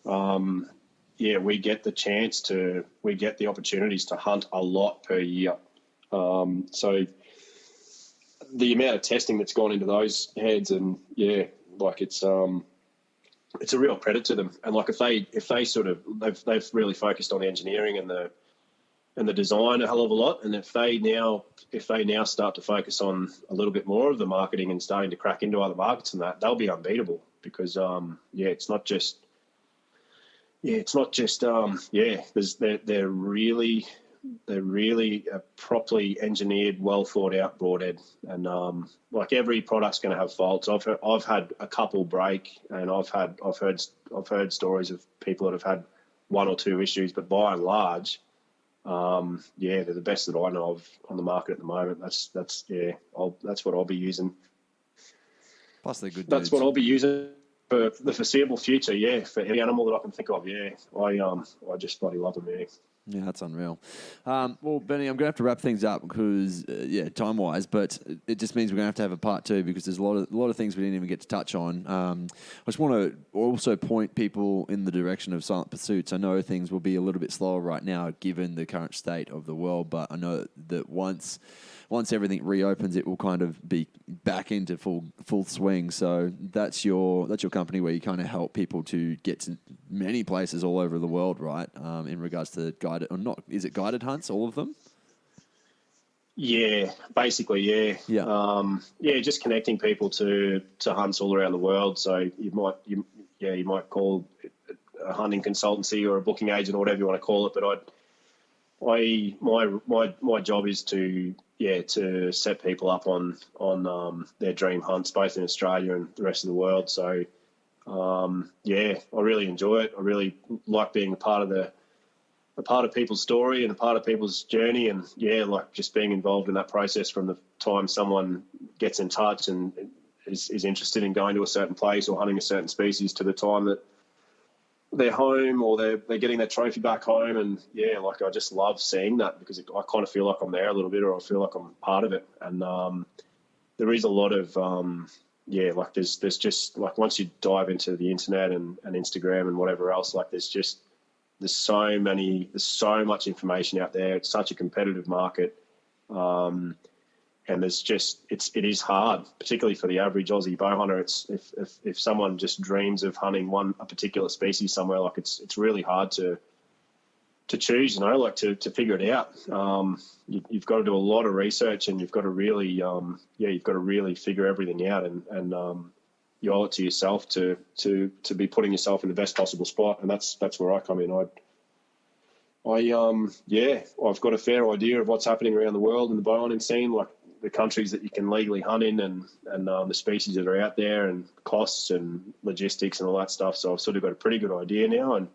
We get the opportunities to hunt a lot per year. So the amount of testing that's gone into those heads, and it's a real credit to them. And like if they sort of they've really focused on the engineering and the design a hell of a lot. And if they now start to focus on a little bit more of the marketing and starting to crack into other markets and that, they'll be unbeatable because it's not just they're really a properly engineered, well thought out broadhead. And like every product's going to have faults. I've had a couple break, and I've heard stories of people that have had one or two issues, but by and large, they're the best that I know of on the market at the moment. That's what I'll be using. Plus, they're good. That's what I'll be using for the foreseeable future. Yeah, for any animal that I can think of. Yeah, I just bloody love them. Yeah. Yeah, that's unreal. Well, Benny, I'm going to have to wrap things up because, time-wise, but it just means we're going to have a part two because there's a lot of things we didn't even get to touch on. I just want to also point people in the direction of silent pursuits. I know things will be a little bit slower right now given the current state of the world, but I know that once everything reopens, it will kind of be back into full swing. So that's your company where you kind of help people to get to many places all over the world, right? In regards to guided or not, is it guided hunts, all of them? Yeah, basically, yeah. Yeah. Just connecting people to hunts all around the world. So you might call it a hunting consultancy or a booking agent or whatever you want to call it. But my job is to set people up on their dream hunts, both in Australia and the rest of the world. So, I really enjoy it. I really like being a part of part of people's story and a part of people's journey. And yeah, like just being involved in that process from the time someone gets in touch and is interested in going to a certain place or hunting a certain species to the time that they're home or they're getting their trophy back home. And yeah, like I just love seeing that because I kind of feel like I'm there a little bit, or I feel like I'm part of it. And there is a lot of like there's just like once you dive into the internet and Instagram and whatever else, like there's so much information out there. It's such a competitive market. And it is hard, particularly for the average Aussie bow hunter. It's if someone just dreams of hunting a particular species somewhere, like it's really hard to choose, like to figure it out. You've got to do a lot of research, and you've got to really figure everything out, and you owe it to yourself to be putting yourself in the best possible spot. And that's where I come in. I've got a fair idea of what's happening around the world in the bow hunting scene, like the countries that you can legally hunt in and the species that are out there and costs and logistics and all that stuff. So I've sort of got a pretty good idea now, and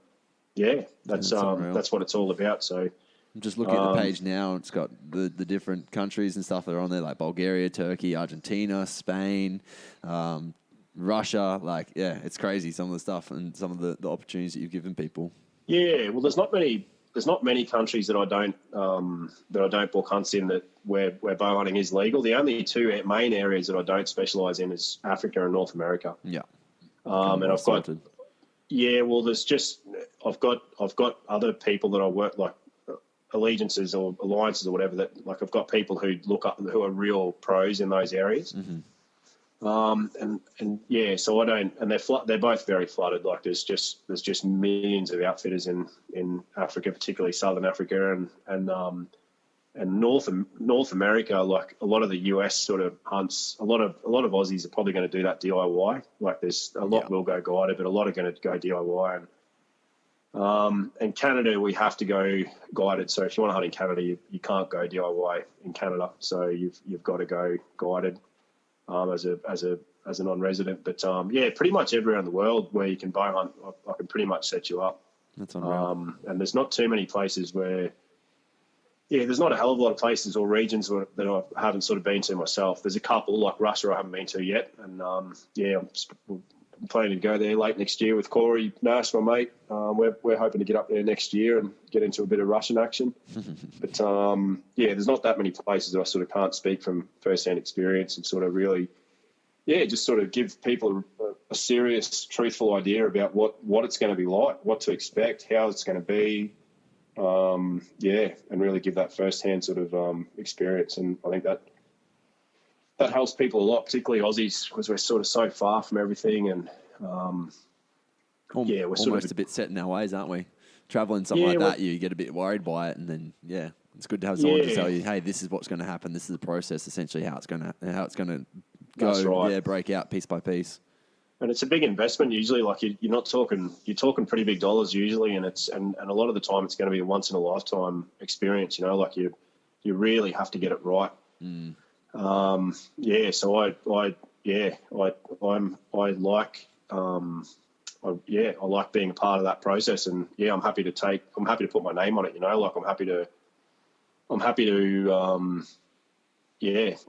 yeah, that's what it's all about. So I'm just looking at the page now. It's got the different countries and stuff that are on there, like Bulgaria, Turkey, Argentina, Spain, Russia. Like, yeah, it's crazy, some of the stuff and some of the opportunities that you've given people. Yeah, well, there's not many countries that I don't book hunts in where bow hunting is legal. The only two main areas that I don't specialise in is Africa and North America. Yeah, and I've got I've got other people that I work, like allegiances or alliances or whatever, that like I've got people who look up, who are real pros in those areas. Mm-hmm. So I don't, and they're both very flooded. Like there's just millions of outfitters in Africa, particularly Southern Africa and North America. Like a lot of the US sort of hunts, a lot of Aussies are probably going to do that DIY. Like there's a lot will go guided, but a lot are going to go DIY. And Canada, we have to go guided. So if you want to hunt in Canada, you can't go DIY in Canada. So you've got to go guided. As a non-resident, but pretty much everywhere in the world where you can bow hunt, I can pretty much set you up. That's unreal. And there's not too many places where, there's not a hell of a lot of places or regions that I haven't sort of been to myself. There's a couple, like Russia, I haven't been to yet, and I'm planning to go there late next year with Corey Nash, my mate. We're hoping to get up there next year and get into a bit of Russian action. But there's not that many places that I sort of can't speak from first-hand experience and sort of really, just sort of give people a serious, truthful idea about what it's going to be like, what to expect, how it's going to be, and really give that first-hand sort of experience. And I think that helps people a lot, particularly Aussies, because we're sort of so far from everything, and we're almost sort of a bit set in our ways, aren't we? Traveling something like that, you get a bit worried by it, and then it's good to have someone to tell you, hey, this is what's going to happen. This is the process, essentially how it's going to go. That's right. Break out piece by piece. And it's a big investment usually. Like you're talking pretty big dollars usually, and a lot of the time it's going to be a once in a lifetime experience. Like you really have to get it right. Mm. So I like being a part of that process, and I'm happy to put my name on it. Like I'm happy to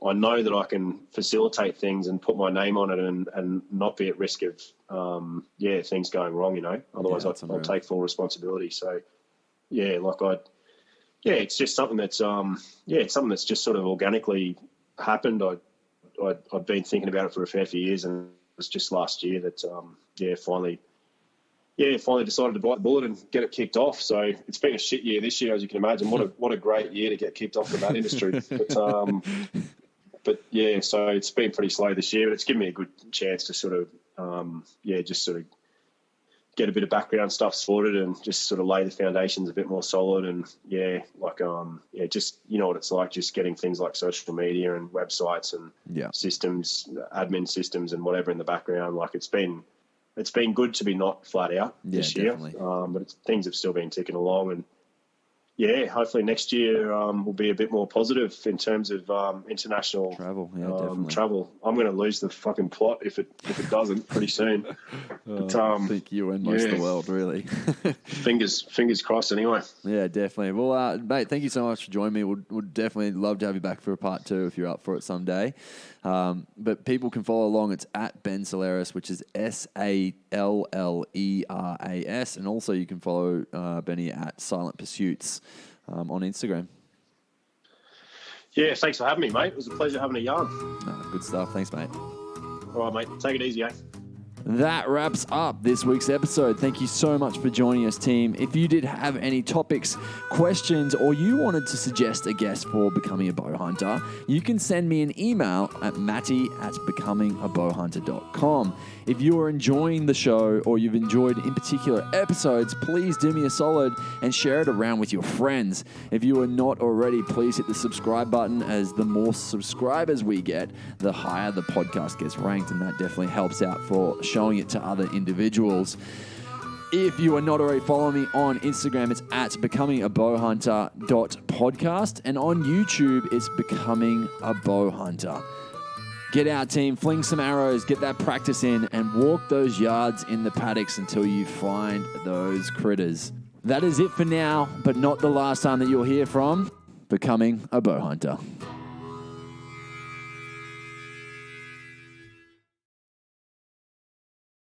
I know that I can facilitate things and put my name on it and not be at risk of things going wrong. Otherwise I'll take full responsibility. So it's just something that's it's something that's just sort of organically happened. I've been thinking about it for a fair few years, and it was just last year that finally decided to bite the bullet and get it kicked off. So it's been a shit year this year, as you can imagine. What a great year to get kicked off in that industry. So it's been pretty slow this year, but it's given me a good chance to sort of just sort of get a bit of background stuff sorted and just sort of lay the foundations a bit more solid. And just what it's like, just getting things like social media and websites and systems, admin systems and whatever in the background. Like it's been good to be not flat out this year, but things have still been ticking along. And yeah, hopefully next year will be a bit more positive in terms of international Travel, yeah, definitely. travel. I'm going to lose the fucking plot if it doesn't pretty soon. But, I think you and most of the world, really. fingers crossed anyway. Yeah, definitely. Well, mate, thank you so much for joining me. Would definitely love to have you back for a part 2 if you're up for it someday. But people can follow along. It's at Ben Salleras, which is SALLERAS. And also you can follow Benny at Silent Pursuits on Instagram. Yeah, thanks for having me, mate. It was a pleasure having a yarn. Good stuff. Thanks, mate. All right, mate. Take it easy, eh? That wraps up this week's episode. Thank you so much for joining us, team. If you did have any topics, questions, or you wanted to suggest a guest for Becoming a Bowhunter, you can send me an email at matty@becomingabowhunter.com. If you are enjoying the show or you've enjoyed in particular episodes, please do me a solid and share it around with your friends. If you are not already, please hit the subscribe button, as the more subscribers we get, the higher the podcast gets ranked, and that definitely helps out for showing it to other individuals. If you are not already following me on Instagram, it's at becomingabowhunter.podcast, and on YouTube, it's Becoming a Bowhunter. Get out, team, fling some arrows, get that practice in, and walk those yards in the paddocks until you find those critters. That is it for now, but not the last time that you'll hear from Becoming a Bowhunter.